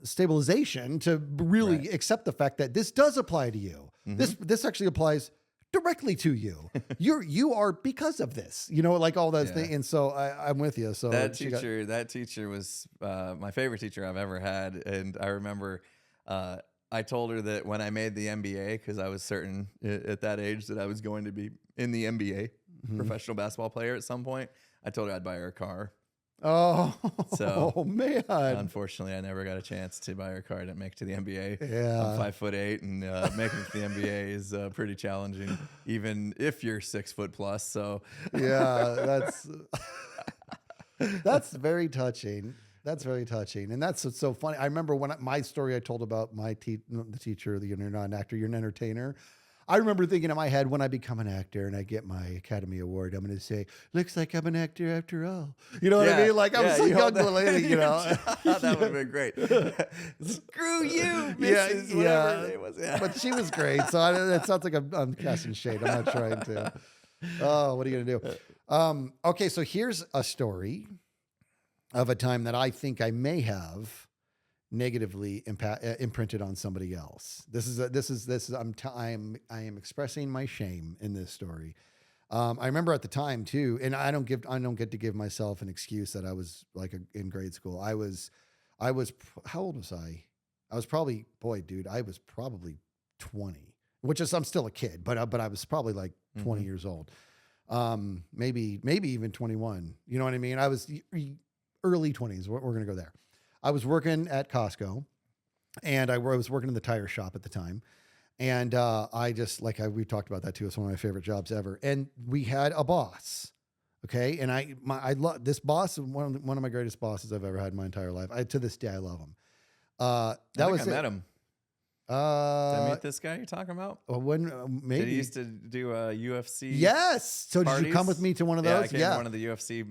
stabilization to really accept the fact that this does apply to you. This actually applies directly to you. You are because of this, like all those things. And so I'm with you. So that teacher was my favorite teacher I've ever had. And I remember I told her that when I made the NBA, because I was certain at that age that I was going to be in the NBA, professional basketball player at some point, I told her I'd buy her a car. Oh, so man. Unfortunately, I never got a chance to buy her car. I didn't make it to the NBA. Yeah. I'm 5'8", and making it to the NBA is pretty challenging, even if you're 6 foot plus. So yeah, that's very touching. That's very touching. And that's what's so funny. I remember my story I told about the teacher, you're not an actor, you're an entertainer. I remember thinking in my head, when I become an actor and I get my Academy Award, I'm going to say, looks like I'm an actor after all. You know what I mean? Like I was a young lady, That would have been great. Screw you, Mrs. Whatever her name was. Yeah. But she was great. So it sounds like I'm casting shade. I'm not trying to. Oh, what are you going to do? Okay, so here's a story of a time that I think I may have negatively imprinted on somebody else. I am expressing my shame in this story. I remember at the time too, and I don't get to give myself an excuse that I was like in grade school. I was, how old was I? I was probably 20, which is, I'm still a kid, but I was probably like 20 years old. Maybe even 21. You know what I mean? I was early 20s. We're going to go there. I was working at Costco and I was working in the tire shop at the time. And we talked about that too. It's one of my favorite jobs ever. And we had a boss. Okay. And I love this boss, one of my greatest bosses I've ever had in my entire life. To this day, I love him. I met him. Did I meet this guy you're talking about? When maybe Did he used to do UFC? Yes. So did you come with me to one of those? I came to one of the UFC.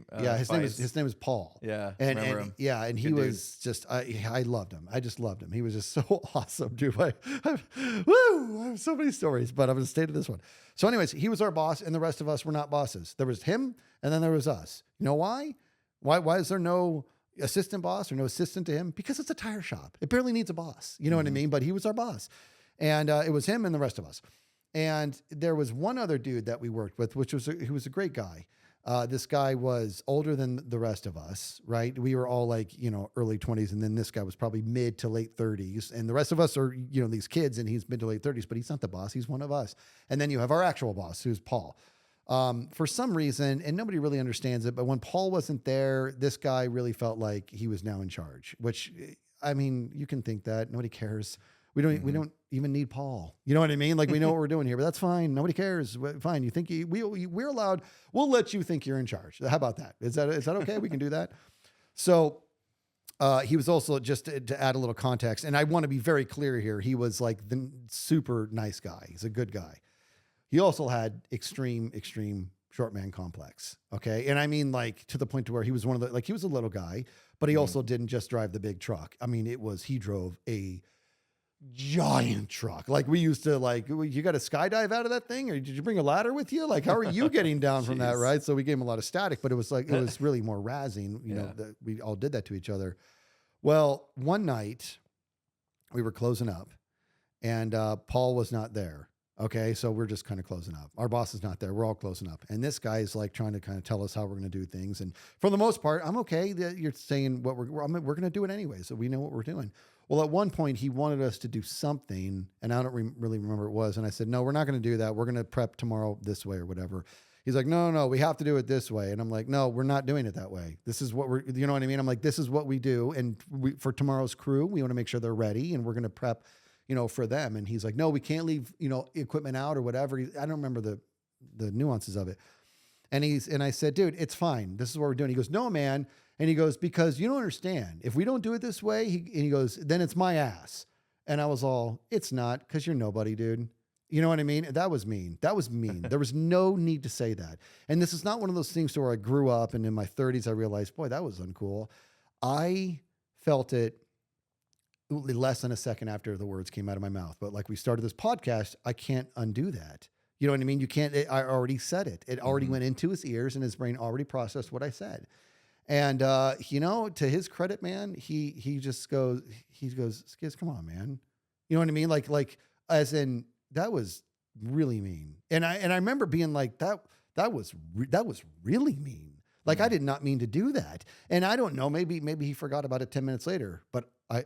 His name is Paul. Yeah, and remember him. Yeah, and he Good was just I loved him. I just loved him. He was just so awesome, dude. I have so many stories, but I'm gonna stay to this one. So, anyways, he was our boss, and the rest of us were not bosses. There was him, and then there was us. You know why? Why is there no assistant boss or no assistant to him? Because it's a tire shop. It barely needs a boss. You know what I mean? But he was our boss. And it was him and the rest of us. And there was one other dude that we worked with, who was a great guy. This guy was older than the rest of us, right? We were all like, early 20s. And then this guy was probably mid to late 30s. And the rest of us are, these kids, and he's mid to late 30s, but he's not the boss. He's one of us. And then you have our actual boss, who's Paul. For some reason, and nobody really understands it, but when Paul wasn't there, this guy really felt like he was now in charge, which, I mean, you can think that. Nobody cares. We don't even need Paul. You know what I mean? Like, we know what we're doing here, but that's fine. Nobody cares. Fine. You think we're allowed, we'll let you think you're in charge. How about that? Is that okay? We can do that. So, he was also, just to add a little context, and I want to be very clear here. He was like the super nice guy. He's a good guy. He also had extreme short man complex. Okay. And I mean, like, to the point to where he was he was a little guy, but he also didn't just drive the big truck. I mean, he drove a giant truck. Like, we used to you got to skydive out of that thing, or did you bring a ladder with you? Like, how are you getting down from that? Right. So we gave him a lot of static, but it was really more razzing, that we all did that to each other. Well, one night we were closing up, and Paul was not there. Okay, so we're just kind of closing up. Our boss is not there. We're all closing up. And this guy is like trying to kind of tell us how we're going to do things. And for the most part, I'm okay that you're saying what we're going to do it anyway. So we know what we're doing. Well, at one point he wanted us to do something, and I don't really remember what it was. And I said, no, we're not going to do that. We're going to prep tomorrow this way or whatever. He's like, no, we have to do it this way. And I'm like, no, we're not doing it that way. This is what you know what I mean? I'm like, this is what we do. And for tomorrow's crew, we want to make sure they're ready, and we're going to prep for them. And he's like, no, we can't leave, equipment out or whatever. I don't remember the nuances of it. And I said, dude, it's fine. This is what we're doing. He goes, no, man. And he goes, because you don't understand. If we don't do it this way, he goes, then it's my ass. And I was all, it's not, because you're nobody, dude. You know what I mean? That was mean. There was no need to say that. And this is not one of those things where I grew up and in my 30s, I realized, boy, that was uncool. I felt it less than a second after the words came out of my mouth. But like, we started this podcast, I can't undo that. You know what I mean? You can't, I already said it. It already went into his ears, and his brain already processed what I said. And, to his credit, man, he goes, Skizz, come on, man. You know what I mean? Like as in, that was really mean. And I remember being like, that was really mean. Like, I did not mean to do that. And I don't know, maybe he forgot about it 10 minutes later, but I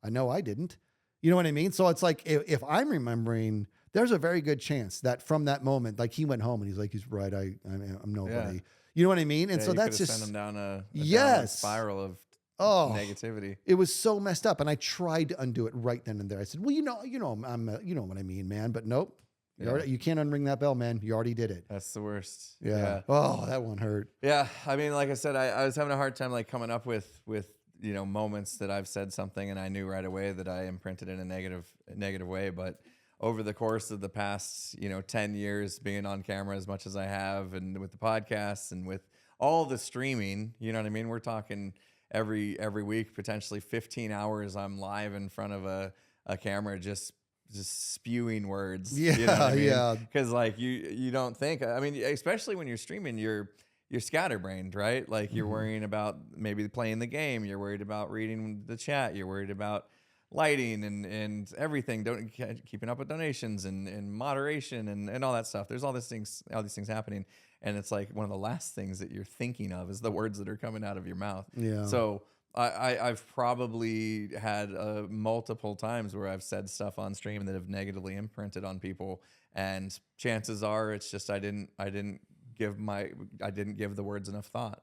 know I didn't. You know what I mean? So it's like, if I'm remembering, there's a very good chance that from that moment, like, he went home and he's like, he's right. I'm nobody. Yeah. You know what I mean? And so that's just sent him down a downward spiral of negativity. It was so messed up. And I tried to undo it right then and there. I said, well, you know what I mean, man, but nope. You can't unring that bell, man. You already did it. That's the worst. Yeah. Oh, that one hurt. Yeah. I mean, like I said, I was having a hard time like coming up with moments that I've said something and I knew right away that I imprinted in a negative way. But over the course of the past, 10 years being on camera as much as I have, and with the podcasts and with all the streaming, you know what I mean? We're talking every week, potentially 15 hours I'm live in front of a camera, just spewing words. Yeah. You know what I mean? Yeah. Because like you don't think, I mean, especially when you're streaming, you're scatterbrained, right? Like, you're worrying about maybe playing the game. You're worried about reading the chat. You're worried about lighting and everything. Keeping up with donations and moderation and all that stuff. There's all these things happening. And it's like one of the last things that you're thinking of is the words that are coming out of your mouth. Yeah. So I've probably had multiple times where I've said stuff on stream that have negatively imprinted on people. And chances are it's just, I didn't give the words enough thought,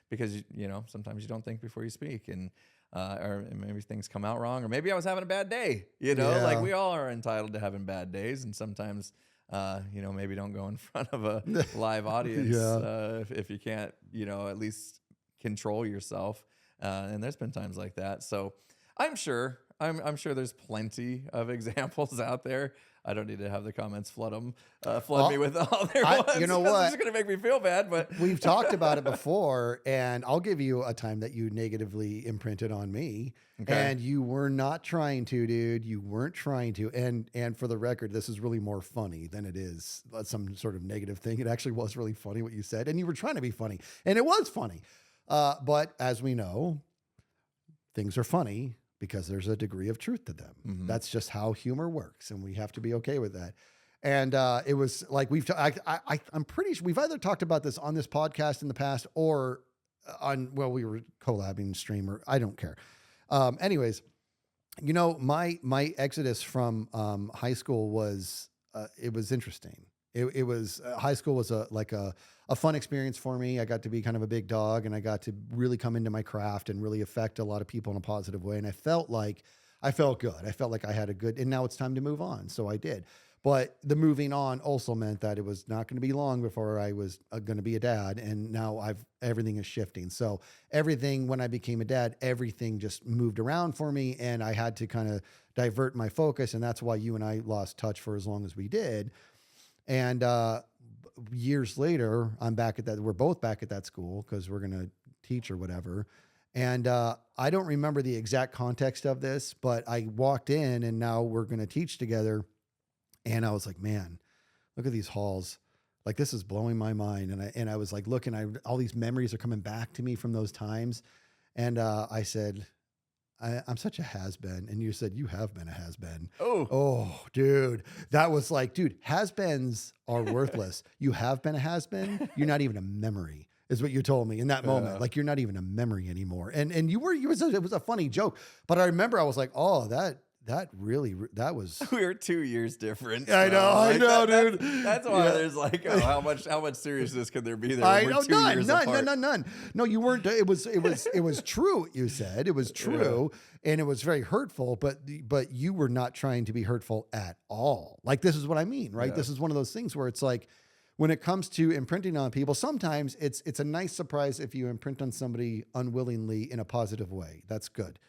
because sometimes you don't think before you speak, and or maybe things come out wrong, or maybe I was having a bad day. Like, we all are entitled to having bad days, and sometimes maybe don't go in front of a live audience if you can't at least control yourself. And there's been times like that. So I'm sure I'm sure there's plenty of examples out there. I don't need to have the comments flood me with all their ones. You know what? It's going to make me feel bad, but we've talked about it before, and I'll give you a time that you negatively imprinted on me, and you were not trying to, dude. You weren't trying to. And for the record, this is really more funny than it is some sort of negative thing. It actually was really funny what you said, and you were trying to be funny, and it was funny. But as we know, things are funny because there's a degree of truth to them. Mm-hmm. That's just how humor works, and we have to be okay with that. And it was like I'm pretty sure we've either talked about this on this podcast in the past or we were collabing streamer. I don't care. Anyways, you know, my exodus from high school was it was interesting. It was high school was a fun experience for me. I got to be kind of a big dog, and I got to really come into my craft and really affect a lot of people in a positive way. And I felt good. I felt like I had a good, and now it's time to move on. So I did. But the moving on also meant that it was not going to be long before I was going to be a dad. And now everything is shifting. So everything, when I became a dad, everything just moved around for me, and I had to kind of divert my focus. And that's why you and I lost touch for as long as we did. And, years later, we're both back at that school because we're going to teach or whatever. And I don't remember the exact context of this, but I walked in and now we're going to teach together. And I was like, man, look at these halls. Like, this is blowing my mind. And I was like, looking, all these memories are coming back to me from those times. And I said, I'm such a has-been. And you said, you have been a has-been. Oh, dude. That was like, dude, has-beens are worthless. You have been a has-been. You're not even a memory, is what you told me in that moment. Like, you're not even a memory anymore. And it was a funny joke. But I remember I was like, oh, that was. we were 2 years different. I know, dude. That's why there's like, how much seriousness could there be there? I know, none. No, you weren't. It was true. You said it was true, and it was very hurtful. But you were not trying to be hurtful at all. Like, this is what I mean, right? This is one of those things where it's like, when it comes to imprinting on people, sometimes it's a nice surprise if you imprint on somebody unwillingly in a positive way. That's good.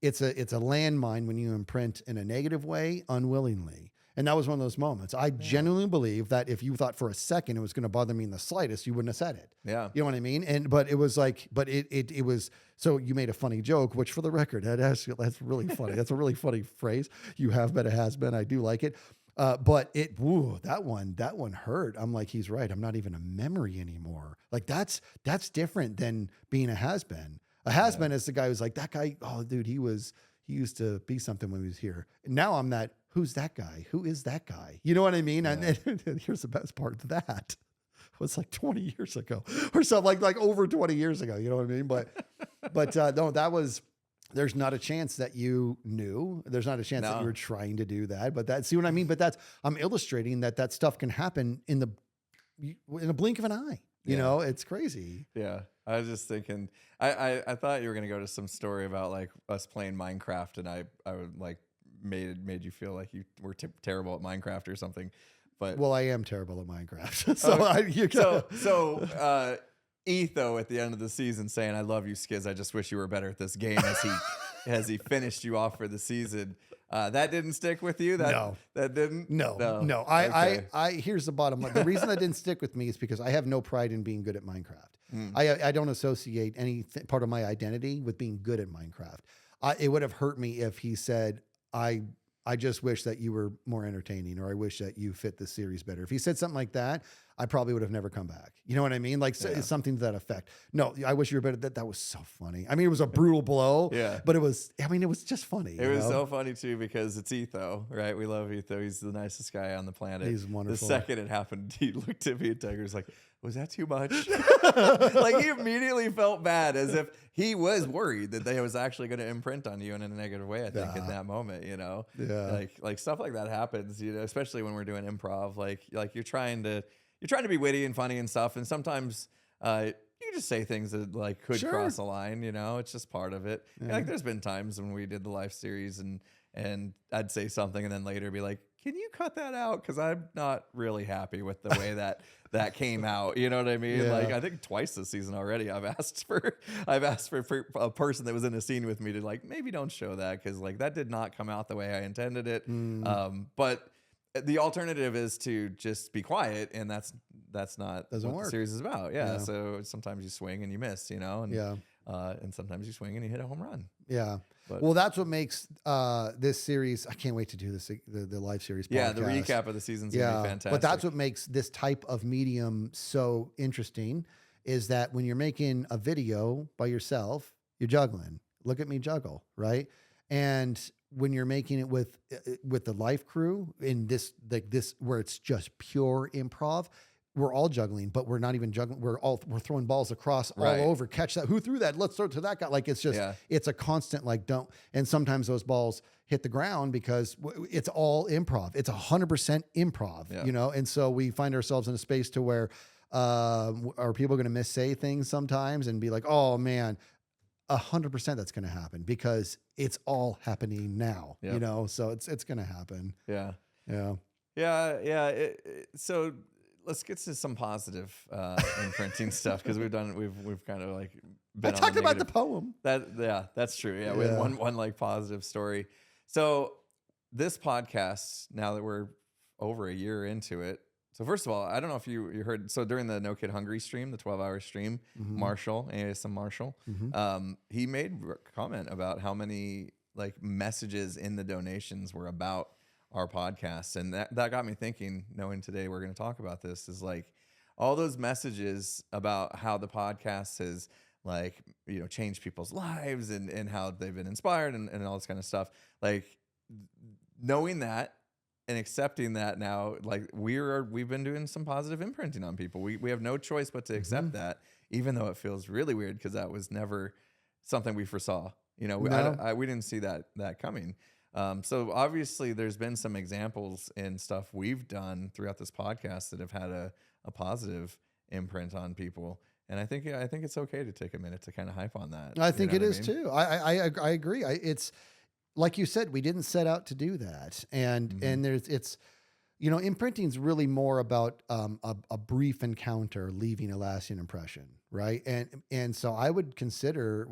It's a landmine when you imprint in a negative way unwillingly. And that was one of those moments. I genuinely believe that if you thought for a second it was going to bother me in the slightest, you wouldn't have said it. Yeah. You know what I mean? But it was like, it was, so you made a funny joke, which for the record, that's really funny. That's a really funny phrase. You have been a has been. I do like it. But that one hurt. I'm like, he's right. I'm not even a memory anymore. Like, that's different than being a has been. A has-been is the guy who's like, that guy, oh, dude, he used to be something when he was here. And now I'm that, who's that guy? Who is that guy? You know what I mean? Yeah. And here's the best part of that. It was like 20 years ago or something, like over 20 years ago. You know what I mean? But no, there's not a chance that you knew. There's not a chance that you were trying to do that. But see what I mean? But I'm illustrating that stuff can happen in a blink of an eye. You know, it's crazy. Yeah. I was just thinking, I thought you were going to go to some story about like us playing Minecraft, and I would like made you feel like you were terrible at Minecraft or something. But well, I am terrible at Minecraft. So Etho at the end of the season saying, "I love you, Skizz. I just wish you were better at this game." As he finished you off for the season. That didn't stick with you? No. That didn't? No. Okay. I here's the bottom line. The reason that didn't stick with me is because I have no pride in being good at Minecraft. I don't associate any part of my identity with being good at Minecraft. It would have hurt me if he said, I just wish that you were more entertaining, or I wish that you fit the series better. If he said something like that, I probably would have never come back. You know what I mean? Like something to that effect. No, I wish you were better. That was so funny. I mean, it was a brutal blow. But it was just funny. It was so funny too, because it's Etho, right? We love Etho. He's the nicest guy on the planet. He's wonderful. The second it happened, he looked at me and Tiger was like, was that too much? Like, he immediately felt bad, as if he was worried that they was actually going to imprint on you in a negative way, I think, in that moment, you know? Yeah. Like stuff like that happens, you know, especially when we're doing improv. Like you're trying to be witty and funny and stuff, and sometimes you just say things that like could cross a line, you know. It's just part of it. Yeah. Like, there's been times when we did the live series and I'd say something and then later be like, can you cut that out? Because I'm not really happy with the way that came out. You know what I mean? Yeah. Like, I think twice this season already, I've asked for a person that was in a scene with me to like, maybe don't show that, because like that did not come out the way I intended it. But the alternative is to just be quiet, and that's not Doesn't what work. the series is about. Yeah. So sometimes you swing and you miss, you know, and and sometimes you swing and you hit a home run. Yeah. But, well, that's what makes this series. I can't wait to do this the live series podcast. Yeah, the recap of the season's gonna be fantastic. But that's what makes this type of medium so interesting, is that when you're making a video by yourself, you're juggling. Look at me juggle, right? And when you're making it with the live crew in this where it's just pure improv, we're all juggling, but we're not even juggling. We're throwing balls across all over. Catch that. Who threw that? Let's throw it to that guy. Like, it's just, it's a constant, like, don't. And sometimes those balls hit the ground because it's all improv. It's 100% improv, you know? And so we find ourselves in a space to where, are people going to say things sometimes and be like, oh man, 100% that's going to happen because it's all happening now, you know? So it's going to happen. Yeah. Yeah. So let's get to some positive imprinting stuff, because we've kind of like been. I talked about the poem. That's true. Yeah, we had one like positive story. So this podcast, now that we're over a year into it. So first of all, I don't know if you heard. So during the No Kid Hungry stream, the 12-hour stream, Marshall, ASM Marshall, he made a comment about how many like messages in the donations were about our podcast. And that got me thinking, knowing today we're going to talk about this, is like all those messages about how the podcast has like, you know, changed people's lives and how they've been inspired and all this kind of stuff. Like, knowing that and accepting that now, like we've been doing some positive imprinting on people. We have no choice but to accept that, even though it feels really weird because that was never something we foresaw. You know, we didn't see that coming. So obviously there's been some examples in stuff we've done throughout this podcast that have had a positive imprint on people. And I think it's okay to take a minute to kind of hype on that. I think it is too. I agree. It's like you said, we didn't set out to do that. And it's, you know, imprinting is really more about a brief encounter leaving a lasting impression, right? And so I would consider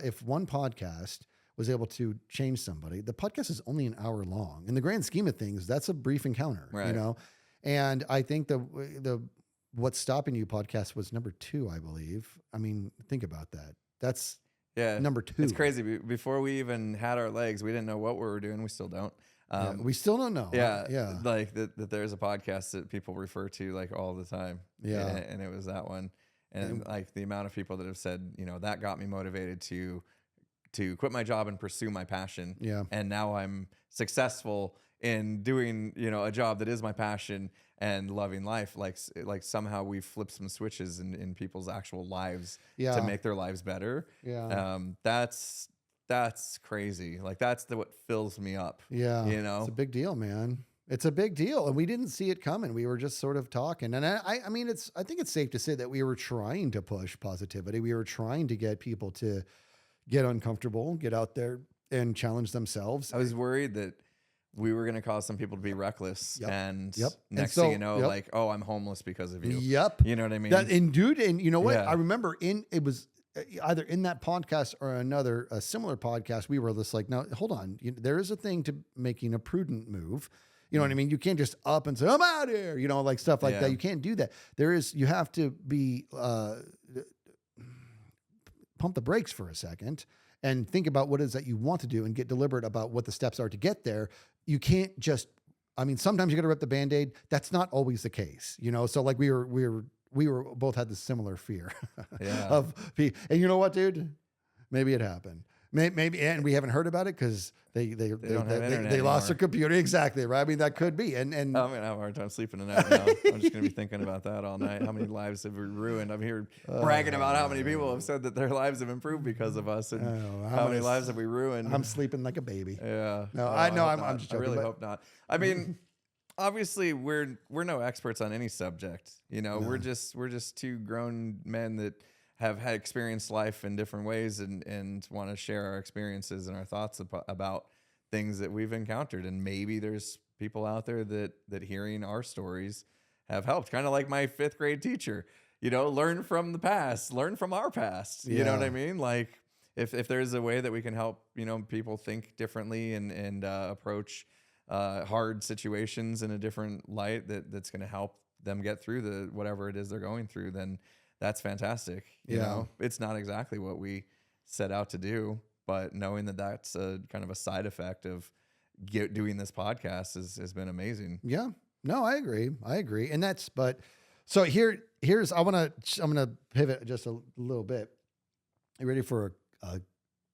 if one podcast was able to change somebody, the podcast is only an hour long. In the grand scheme of things, that's a brief encounter, you know? And I think the What's Stopping You podcast was number 2, I believe. I mean, think about that. That's number 2. It's crazy. Before we even had our legs, we didn't know what we were doing. We still don't. We still don't know. Yeah. Like that there's a podcast that people refer to like all the time. Yeah. And it was that one. And like the amount of people that have said, you know, that got me motivated to quit my job and pursue my passion. Yeah. And now I'm successful in doing, you know, a job that is my passion and loving life. Like somehow we flipped some switches in people's actual lives to make their lives better. Yeah. That's crazy. Like that's what fills me up. Yeah. You know, it's a big deal, man. It's a big deal. And we didn't see it coming. We were just sort of talking. And I mean, I think it's safe to say that we were trying to push positivity. We were trying to get people to get uncomfortable, get out there and challenge themselves. I was worried that we were going to cause some people to be reckless. And next thing you know, like, oh, I'm homeless because of you. Yep. You know what I mean? And you know what? I remember it was either in that podcast or a similar podcast, we were just like, now hold on. There is a thing to making a prudent move. You know what I mean? You can't just up and say, I'm out of here, you know, like stuff like that. You can't do that. You have to be, pump the brakes for a second and think about what it is that you want to do and get deliberate about what the steps are to get there. You can't just, I mean, sometimes you got to rip the Band-Aid. That's not always the case, you know? So like we were both had this similar fear and you know what, dude, maybe it happened. Maybe, and we haven't heard about it because they lost their computer. Exactly. Right. I mean, that could be. And I'm going to have a hard time sleeping tonight now. I'm just going to be thinking about that all night. How many lives have we ruined? I'm here bragging about how many people have said that their lives have improved because of us. And how many lives have we ruined? I'm sleeping like a baby. Yeah. No, I'm just joking. I really hope not. I mean, obviously we're no experts on any subject, you know, we're just two grown men that have had experienced life in different ways and want to share our experiences and our thoughts about things that we've encountered. And maybe there's people out there that hearing our stories have helped. Kind of like my 5th grade teacher, learn from the past, learn from our past. You know what I mean? Like if there's a way that we can help, people think differently and approach hard situations in a different light that's going to help them get through whatever it is they're going through, then that's fantastic. You know, it's not exactly what we set out to do, but knowing that that's a kind of a side effect of doing this podcast has been amazing. Yeah, no, I agree. And so here's, I'm going to pivot just a little bit. You ready for a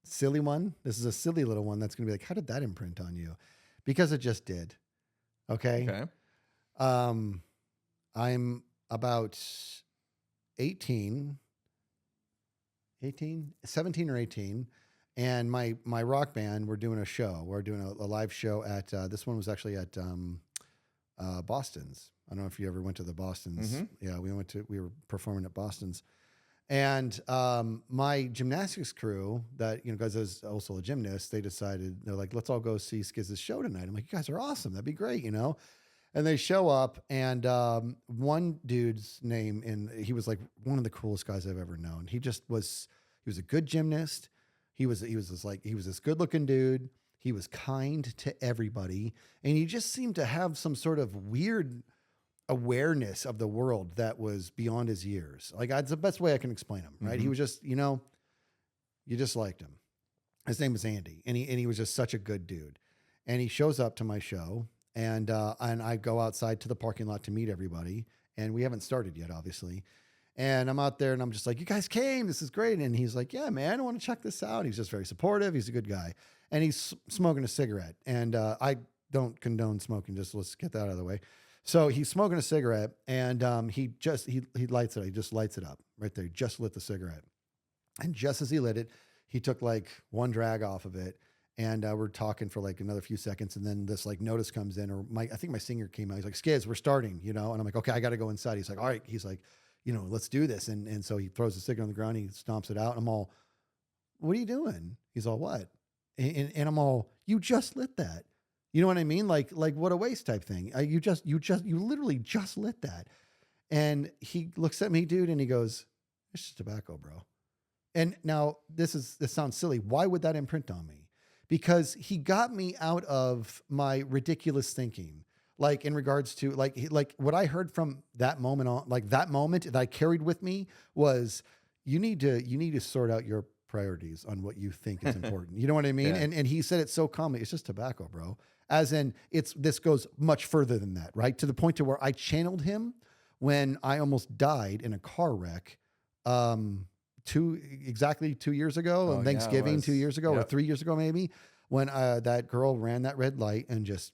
silly one? This is a silly little one. That's going to be like, how did that imprint on you? Because it just did. Okay. I'm about 17 or 18. And my rock band, we're doing a show. We're doing a live show at, this one was actually at Boston's. I don't know if you ever went to the Boston's. Mm-hmm. Yeah, we were performing at Boston's. And my gymnastics crew that, guys, is also a gymnast, they're like, let's all go see Skizz's show tonight. I'm like, you guys are awesome. That'd be great, And they show up, and one dude's name, and he was like one of the coolest guys I've ever known. He was a good gymnast. He was this good looking dude. He was kind to everybody. And he just seemed to have some sort of weird awareness of the world that was beyond his years. Like, that's the best way I can explain him, right? Mm-hmm. He was just, you just liked him. His name was Andy, and he was just such a good dude. And he shows up to my show, and I go outside to the parking lot to meet everybody. And we haven't started yet, obviously. And I'm out there, and I'm just like, you guys came. This is great. And he's like, yeah, man, I want to check this out. He's just very supportive. He's a good guy. And he's smoking a cigarette. And I don't condone smoking. Let's get that out of the way. So he's smoking a cigarette, and he lights it. He just lights it up right there. He just lit the cigarette. And just as he lit it, he took like one drag off of it. And we're talking for like another few seconds. And then this like notice comes in, or I think my singer came out. He's like, Skizz, we're starting, And I'm like, okay, I got to go inside. He's like, all right. He's like, let's do this. And so he throws the cigarette on the ground. He stomps it out. And I'm all, what are you doing? He's all, what? And I'm all, you just lit that. You know what I mean? Like what a waste type thing. You literally just lit that. And he looks at me, dude, and he goes, it's just tobacco, bro. And now this sounds silly. Why would that imprint on me? Because he got me out of my ridiculous thinking. Like in regards to like what I heard from that moment on, like that moment that I carried with me was, you need to sort out your priorities on what you think is important. You know what I mean? Yeah. And he said it so calmly. It's just tobacco, bro. As in, this goes much further than that, right? To the point to where I channeled him when I almost died in a car wreck, exactly 2 years ago, on Thanksgiving, 2 years ago, or 3 years ago, maybe, when that girl ran that red light and just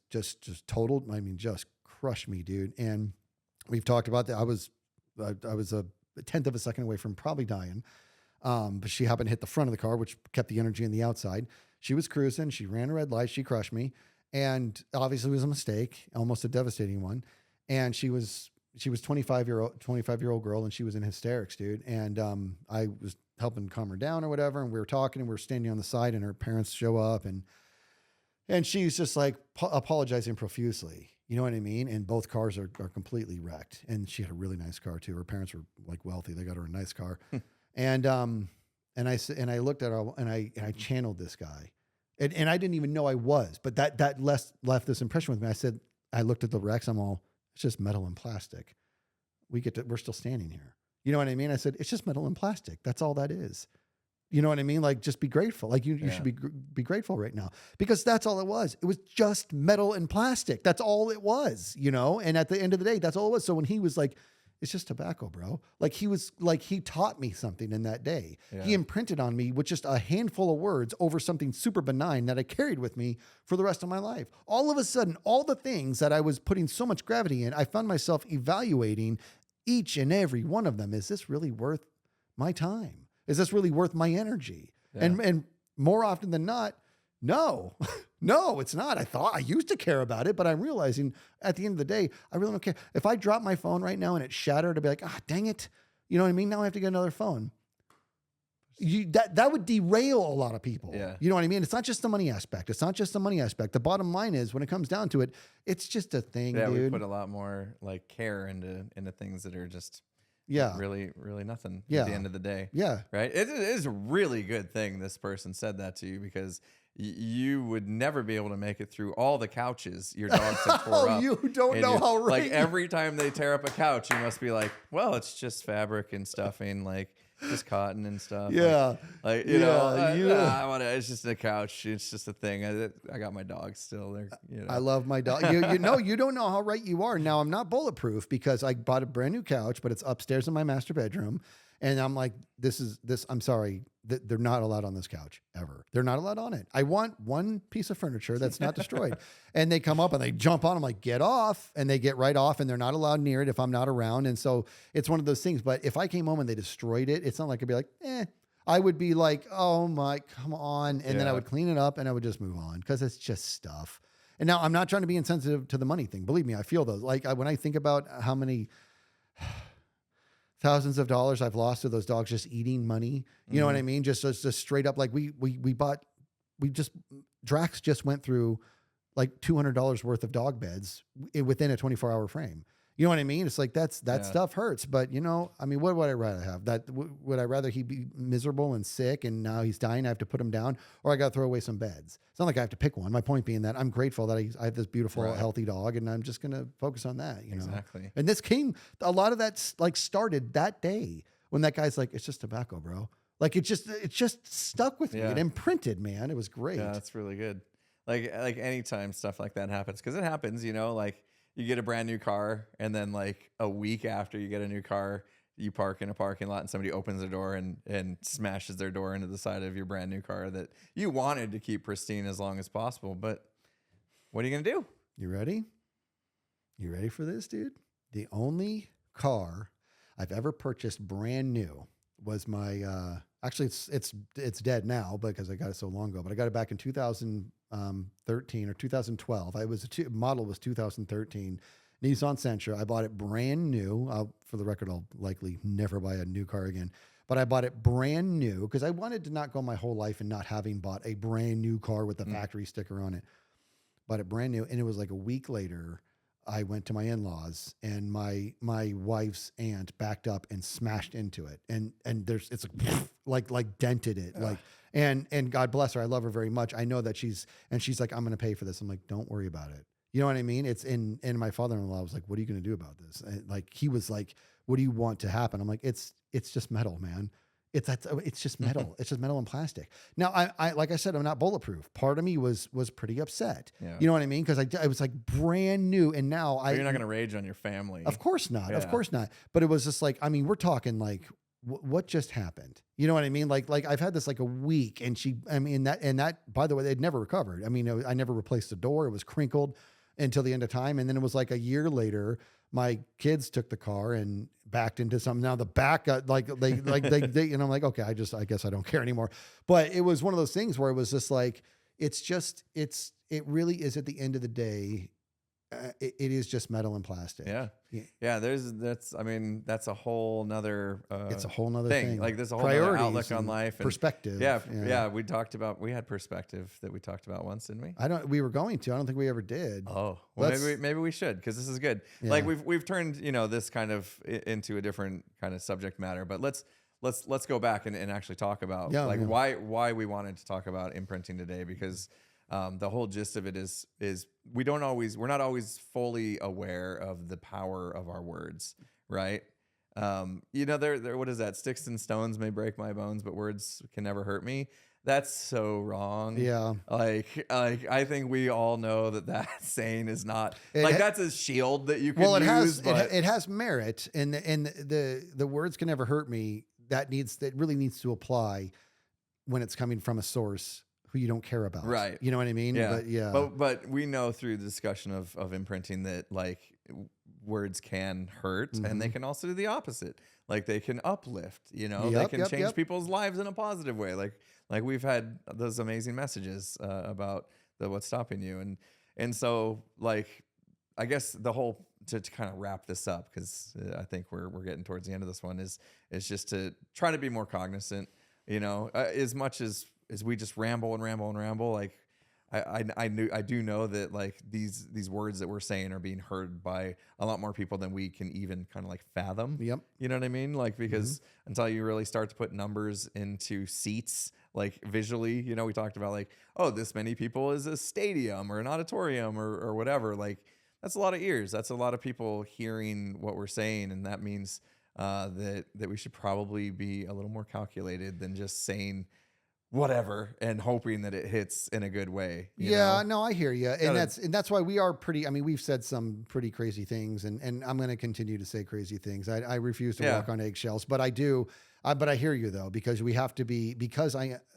totaled, just crushed me, dude. And we've talked about that. I was a tenth of a second away from probably dying. But she happened to hit the front of the car, which kept the energy in the outside. She was cruising. She ran a red light. She crushed me. And obviously it was a mistake, almost a devastating one. And she was 25-year-old girl, and she was in hysterics, dude. And I was helping calm her down or whatever. And we were talking, and we were standing on the side, and her parents show up, and she's just like apologizing profusely. You know what I mean? And both cars are completely wrecked. And she had a really nice car too. Her parents were like wealthy. They got her a nice car. And I looked at her, and I channeled this guy, and I didn't even know I was, but that left this impression with me. I looked at the wrecks. I'm all, it's just metal and plastic. We're still standing here. You know what I mean? I said, it's just metal and plastic. That's all that is. You know what I mean? Like, just be grateful. Like you should be grateful right now, because that's all it was. It was just metal and plastic. That's all it was, And at the end of the day, that's all it was. So when he was like, it's just tobacco, bro. Like he taught me something in that day. Yeah. He imprinted on me with just a handful of words over something super benign that I carried with me for the rest of my life. All of a sudden, all the things that I was putting so much gravity in, I found myself evaluating each and every one of them. Is this really worth my time? Is this really worth my energy? Yeah. And more often than not, no. No, it's not. I used to care about it, but I'm realizing at the end of the day, I really don't care. If I drop my phone right now and it's shattered, I'd be like, dang it. You know what I mean? Now I have to get another phone. that would derail a lot of people. Yeah. You know what I mean? It's not just the money aspect. It's not just the money aspect. The bottom line is, when it comes down to it, it's just a thing, Yeah, dude. we put a lot more like care into things that are just really nothing Yeah. at the end of the day. Yeah. Right. It is a really good thing this person said that to you, because you would never be able to make it through all the couches your dogs have tore up. You don't And know how right. Like every time they tear up a couch, you must be like, well, it's just fabric and stuffing, like just cotton and stuff. Yeah. Like you know, it's just a couch. It's just a thing. I got my dogs still. They're, you know. I love my dog. You know, you don't know how right you are. Now, I'm not bulletproof because I bought a brand new couch, but it's upstairs in my master bedroom. And I'm like, I'm sorry, they're not allowed on this couch ever. They're not allowed on it. I want one piece of furniture that's not destroyed. And they come up and they jump on. I'm like, get off. And they get right off, and they're not allowed near it if I'm not around. And so it's one of those things. But if I came home and they destroyed it, it's not like I'd be like, I would be like, oh my, come on. And then I would clean it up and I would just move on, because it's just stuff. And now I'm not trying to be insensitive to the money thing. Believe me, I feel those. Like when I think about how many thousands of dollars I've lost to those dogs just eating money. You know what I mean? Just straight up, like Drax just went through like $200 worth of dog beds within a 24-hour frame. You know what I mean? It's like that stuff hurts. But you know, I mean, what would I rather have? Would I rather he be miserable and sick and now he's dying, I have to put him down, or I got to throw away some beds? It's not like I have to pick one. My point being that I'm grateful that I have this beautiful, healthy dog, and I'm just going to focus on that, you know? Exactly. And this came, a lot of that like started that day when that guy's like, it's just tobacco, bro. Like it just stuck with me. It imprinted, man. It was great. Yeah, that's really good. Like anytime stuff like that happens, because it happens, you know, like you get a brand new car, and then like a week after you get a new car, you park in a parking lot and somebody opens the door and smashes their door into the side of your brand new car that you wanted to keep pristine as long as possible. But what are you going to do? You ready? You ready for this, dude? The only car I've ever purchased brand new was my, actually it's dead now because I got it so long ago, but I got it back in 2013 or 2012. Model was 2013 Nissan Sentra. I bought it brand new. For the record, I'll likely never buy a new car again, but I bought it brand new because I wanted to not go my whole life and not having bought a brand new car with the factory sticker on it. Bought it brand new. And it was like a week later, I went to my in-laws, and my wife's aunt backed up and smashed into it. And it's like dented it. Like, and God bless her. I love her very much. I know that she's like, I'm going to pay for this. I'm like, don't worry about it. You know what I mean? And my father-in-law was like, what are you going to do about this? And like, he was like, what do you want to happen? I'm like, it's just metal, man. It's just metal. It's just metal and plastic. Now, I like I said, I'm not bulletproof. Part of me was pretty upset. Yeah. You know what I mean? Because I was like brand new, and now so you're not going to rage on your family. Of course not. Yeah. Of course not. But it was just like, I mean, we're talking like, what just happened? You know what I mean? Like I've had this like a week, and that by the way, they'd never recovered. I mean, I never replaced the door. It was crinkled until the end of time, and then it was like a year later, my kids took the car and backed into something. Now the back got they and I'm like, okay, I guess I don't care anymore. But it was one of those things where it was just like, it really is at the end of the day, it is just metal and plastic. Yeah. That's a whole nother, it's a whole nother thing. Like there's a whole other outlook on life. And perspective. Yeah. We had perspective that we talked about once, didn't we? I don't think we ever did. Oh, well, maybe we should, because this is good. Yeah. Like we've turned, this kind of into a different kind of subject matter, but let's go back and actually talk about why we wanted to talk about imprinting today, because the whole gist of it is we're not always fully aware of the power of our words, right? There what is that? Sticks and stones may break my bones, but words can never hurt me. That's so wrong. Yeah. Like I think we all know that saying is not that's a shield that you can use. It has merit, and the words can never hurt me. That really needs to apply when it's coming from a source who you don't care about. Right. You know what I mean? Yeah. But we know through the discussion of imprinting that like words can hurt, and they can also do the opposite. Like they can uplift, they can change people's lives in a positive way. Like we've had those amazing messages about what's stopping you. And so like, I guess the whole, to kind of wrap this up, because I think we're getting towards the end of this one, is just to try to be more cognizant You know, as much as we just ramble and ramble and ramble, like I do know that like these words that we're saying are being heard by a lot more people than we can even kind of like fathom. Yep. You know what I mean? Like, because until you really start to put numbers into seats, like visually, you know, we talked about like, oh, this many people is a stadium or an auditorium or whatever. Like, that's a lot of ears. That's a lot of people hearing what we're saying. And that means that we should probably be a little more calculated than just saying whatever and hoping that it hits in a good way. You know? No, I hear you. And that's why we are pretty, I mean, we've said some pretty crazy things and I'm going to continue to say crazy things. I refuse to walk on eggshells, but I do. But I hear you though, because we have to be,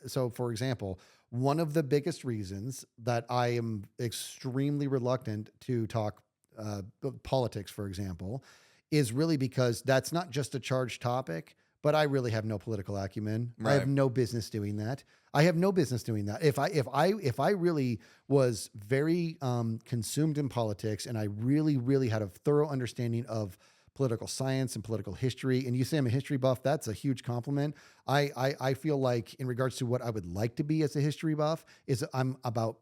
so for example, one of the biggest reasons that I am extremely reluctant to talk politics, for example, is really because that's not just a charged topic, but I really have no political acumen. Right. I have no business doing that. If I really was very consumed in politics and I really, really had a thorough understanding of political science and political history, and you say I'm a history buff, that's a huge compliment. I feel like in regards to what I would like to be as a history buff is I'm about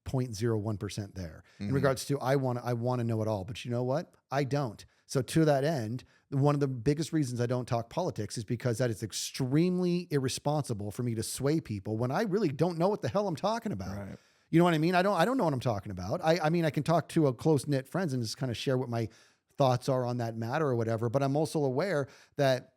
0.01% there. In regards to I want to know it all, but you know what? I don't. So to that end, one of the biggest reasons I don't talk politics is because that is extremely irresponsible for me to sway people when I really don't know what the hell I'm talking about. Right. You know what I mean? I don't know what I'm talking about. I mean, I can talk to a close-knit friends and just kind of share what my thoughts are on that matter or whatever. But I'm also aware that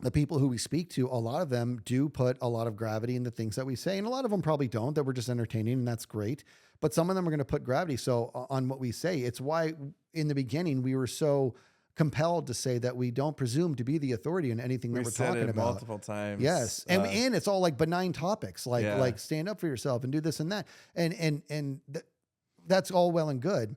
the people who we speak to, a lot of them do put a lot of gravity in the things that we say. And a lot of them probably don't, that we're just entertaining, and that's great. But some of them are going to put gravity on what we say. It's why in the beginning we were so compelled to say that we don't presume to be the authority in anything that we're talking about. Multiple times. Yes. And it's all like benign topics, like stand up for yourself and do this and that. And that's all well and good.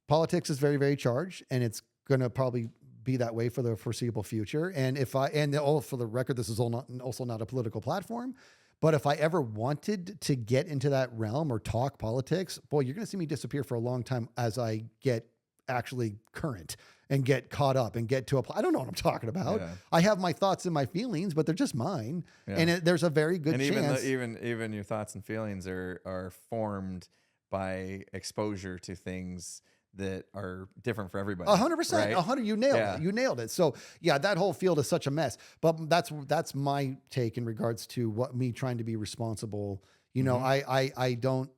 Politics is very, very charged, and it's going to probably be that way for the foreseeable future. And for the record, this is also not a political platform, but if I ever wanted to get into that realm or talk politics, boy, you're going to see me disappear for a long time as I get actually current and get caught up and get to I don't know what I'm talking about. Yeah. I have my thoughts and my feelings, but they're just mine. Yeah. And there's a very good chance. Even your thoughts and feelings are formed by exposure to things that are different for everybody. 100%. Right? 100. You nailed it. You nailed it. So yeah, that whole field is such a mess, but that's my take in regards to what me trying to be responsible. You know, I don't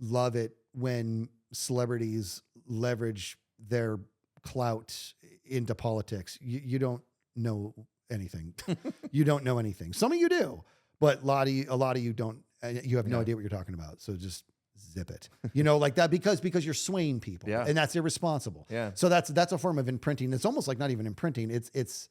love it when celebrities leverage their clout into politics. You don't know anything. You don't know anything. Some of you do, but a lot of you don't. You have no idea what you're talking about. So just zip it. You know, like that because you're swaying people, and that's irresponsible. Yeah. So that's a form of imprinting. It's almost like not even imprinting. It's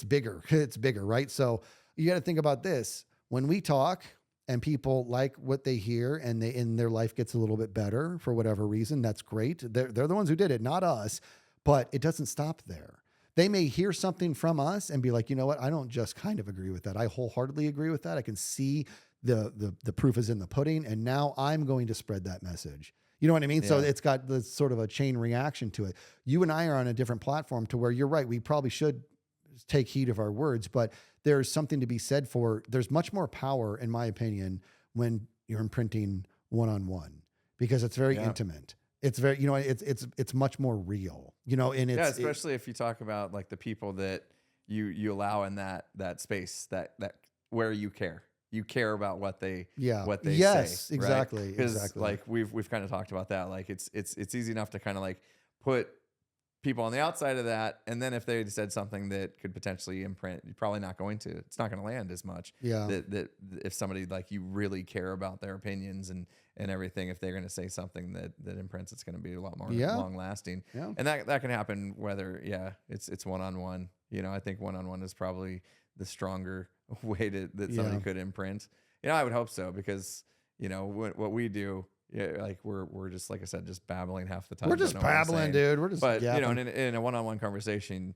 bigger. It's bigger, right? So you got to think about this when we talk. And people like what they hear, and their life gets a little bit better for whatever reason. That's great. They're the ones who did it, not us. But it doesn't stop there. They may hear something from us and be like, you know what? I don't just kind of agree with that. I wholeheartedly agree with that. I can see the proof is in the pudding, and now I'm going to spread that message. You know what I mean? Yeah. So it's got this sort of a chain reaction to it. You and I are on a different platform to where you're right. We probably should take heed of our words, but there's something to be said for, there's much more power, in my opinion, when you're imprinting one-on-one, because it's very intimate. It's very, you know, it's much more real, you know, and it's especially if you talk about like the people that you allow in that space that where you care about what they say. Exactly. Right? Because like we've kind of talked about that. Like it's easy enough to kind of like put people on the outside of that, and then if they said something that could potentially imprint, you're probably not going to. It's not going to land as much. Yeah. That if somebody like you really care about their opinions and everything, if they're going to say something that imprints, it's going to be a lot more long lasting. Yeah. And that can happen whether it's one on one. You know, I think one on one is probably the stronger way that somebody could imprint. You know, I would hope so, because you know what we do. Yeah, like we're just, like I said, just babbling half the time. We're just babbling, dude. We're just you know, in a one-on-one conversation,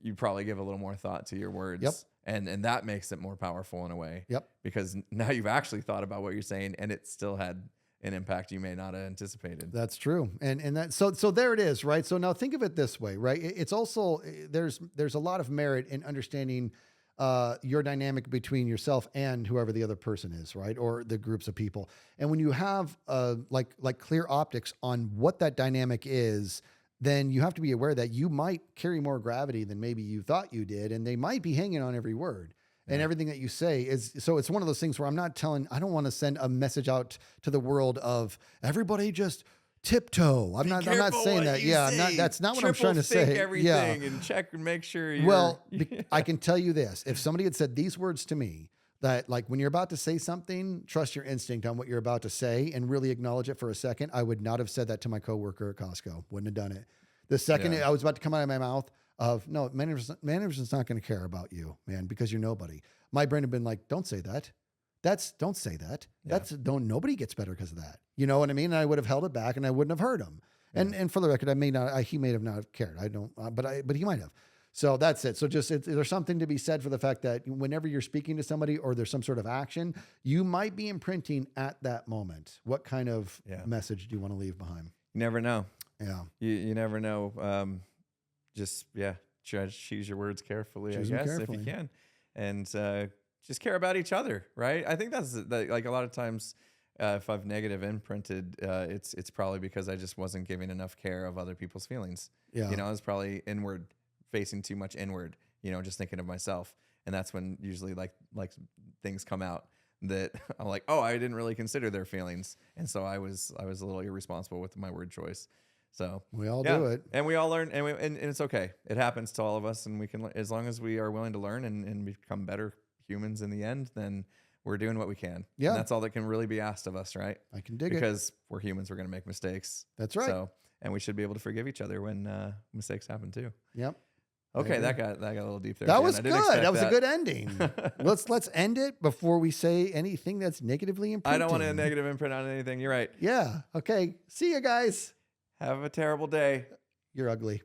you probably give a little more thought to your words. Yep. And that makes it more powerful in a way. Yep. Because now you've actually thought about what you're saying, and it still had an impact you may not have anticipated. That's true. And that so there it is, right? So now think of it this way, right? It's also there's a lot of merit in understanding your dynamic between yourself and whoever the other person is, right? Or the groups of people. And when you have like clear optics on what that dynamic is, then you have to be aware that you might carry more gravity than maybe you thought you did. And they might be hanging on every word. And everything that you say is, so it's one of those things where I don't want to send a message out to the world of everybody just tiptoe. I'm not saying that. Yeah. That's not what I'm trying to say. Everything and check and make sure you're... Well, I can tell you this. If somebody had said these words to me, that like when you're about to say something, trust your instinct on what you're about to say and really acknowledge it for a second. I would not have said that to my coworker at Costco. Wouldn't have done it. The second I was about to come out of my mouth of, no, management's not going to care about you, man, because you're nobody. My brain had been like, don't say that. Don't say that. Nobody gets better because of that. You know what I mean? And I would have held it back and I wouldn't have heard him. And for the record, he may have not cared. I don't, but he might have. So that's it. So just, there's something to be said for the fact that whenever you're speaking to somebody or there's some sort of action, you might be imprinting at that moment. What kind of message do you want to leave behind? You never know. Yeah. You never know. Choose your words carefully, I guess, if you can. And just care about each other, right? I think that's like a lot of times if I've negative imprinted, it's probably because I just wasn't giving enough care of other people's feelings. Yeah. I was probably inward, facing too much inward, just thinking of myself. And that's when usually like things come out that I'm like, oh, I didn't really consider their feelings. And so I was a little irresponsible with my word choice. So we all do it, and we all learn, and it's okay. It happens to all of us, and we can, as long as we are willing to learn and become better humans in the end, then we're doing what we can. Yeah, and that's all that can really be asked of us, right? I can dig it, because we're humans. We're going to make mistakes. That's right. So, and we should be able to forgive each other when mistakes happen too. Yep. Okay, that got a little deep there. That was good. That was a good ending. let's end it before we say anything that's negatively imprinting. I don't want a negative imprint on anything. You're right. Yeah. Okay. See you guys. Have a terrible day. You're ugly.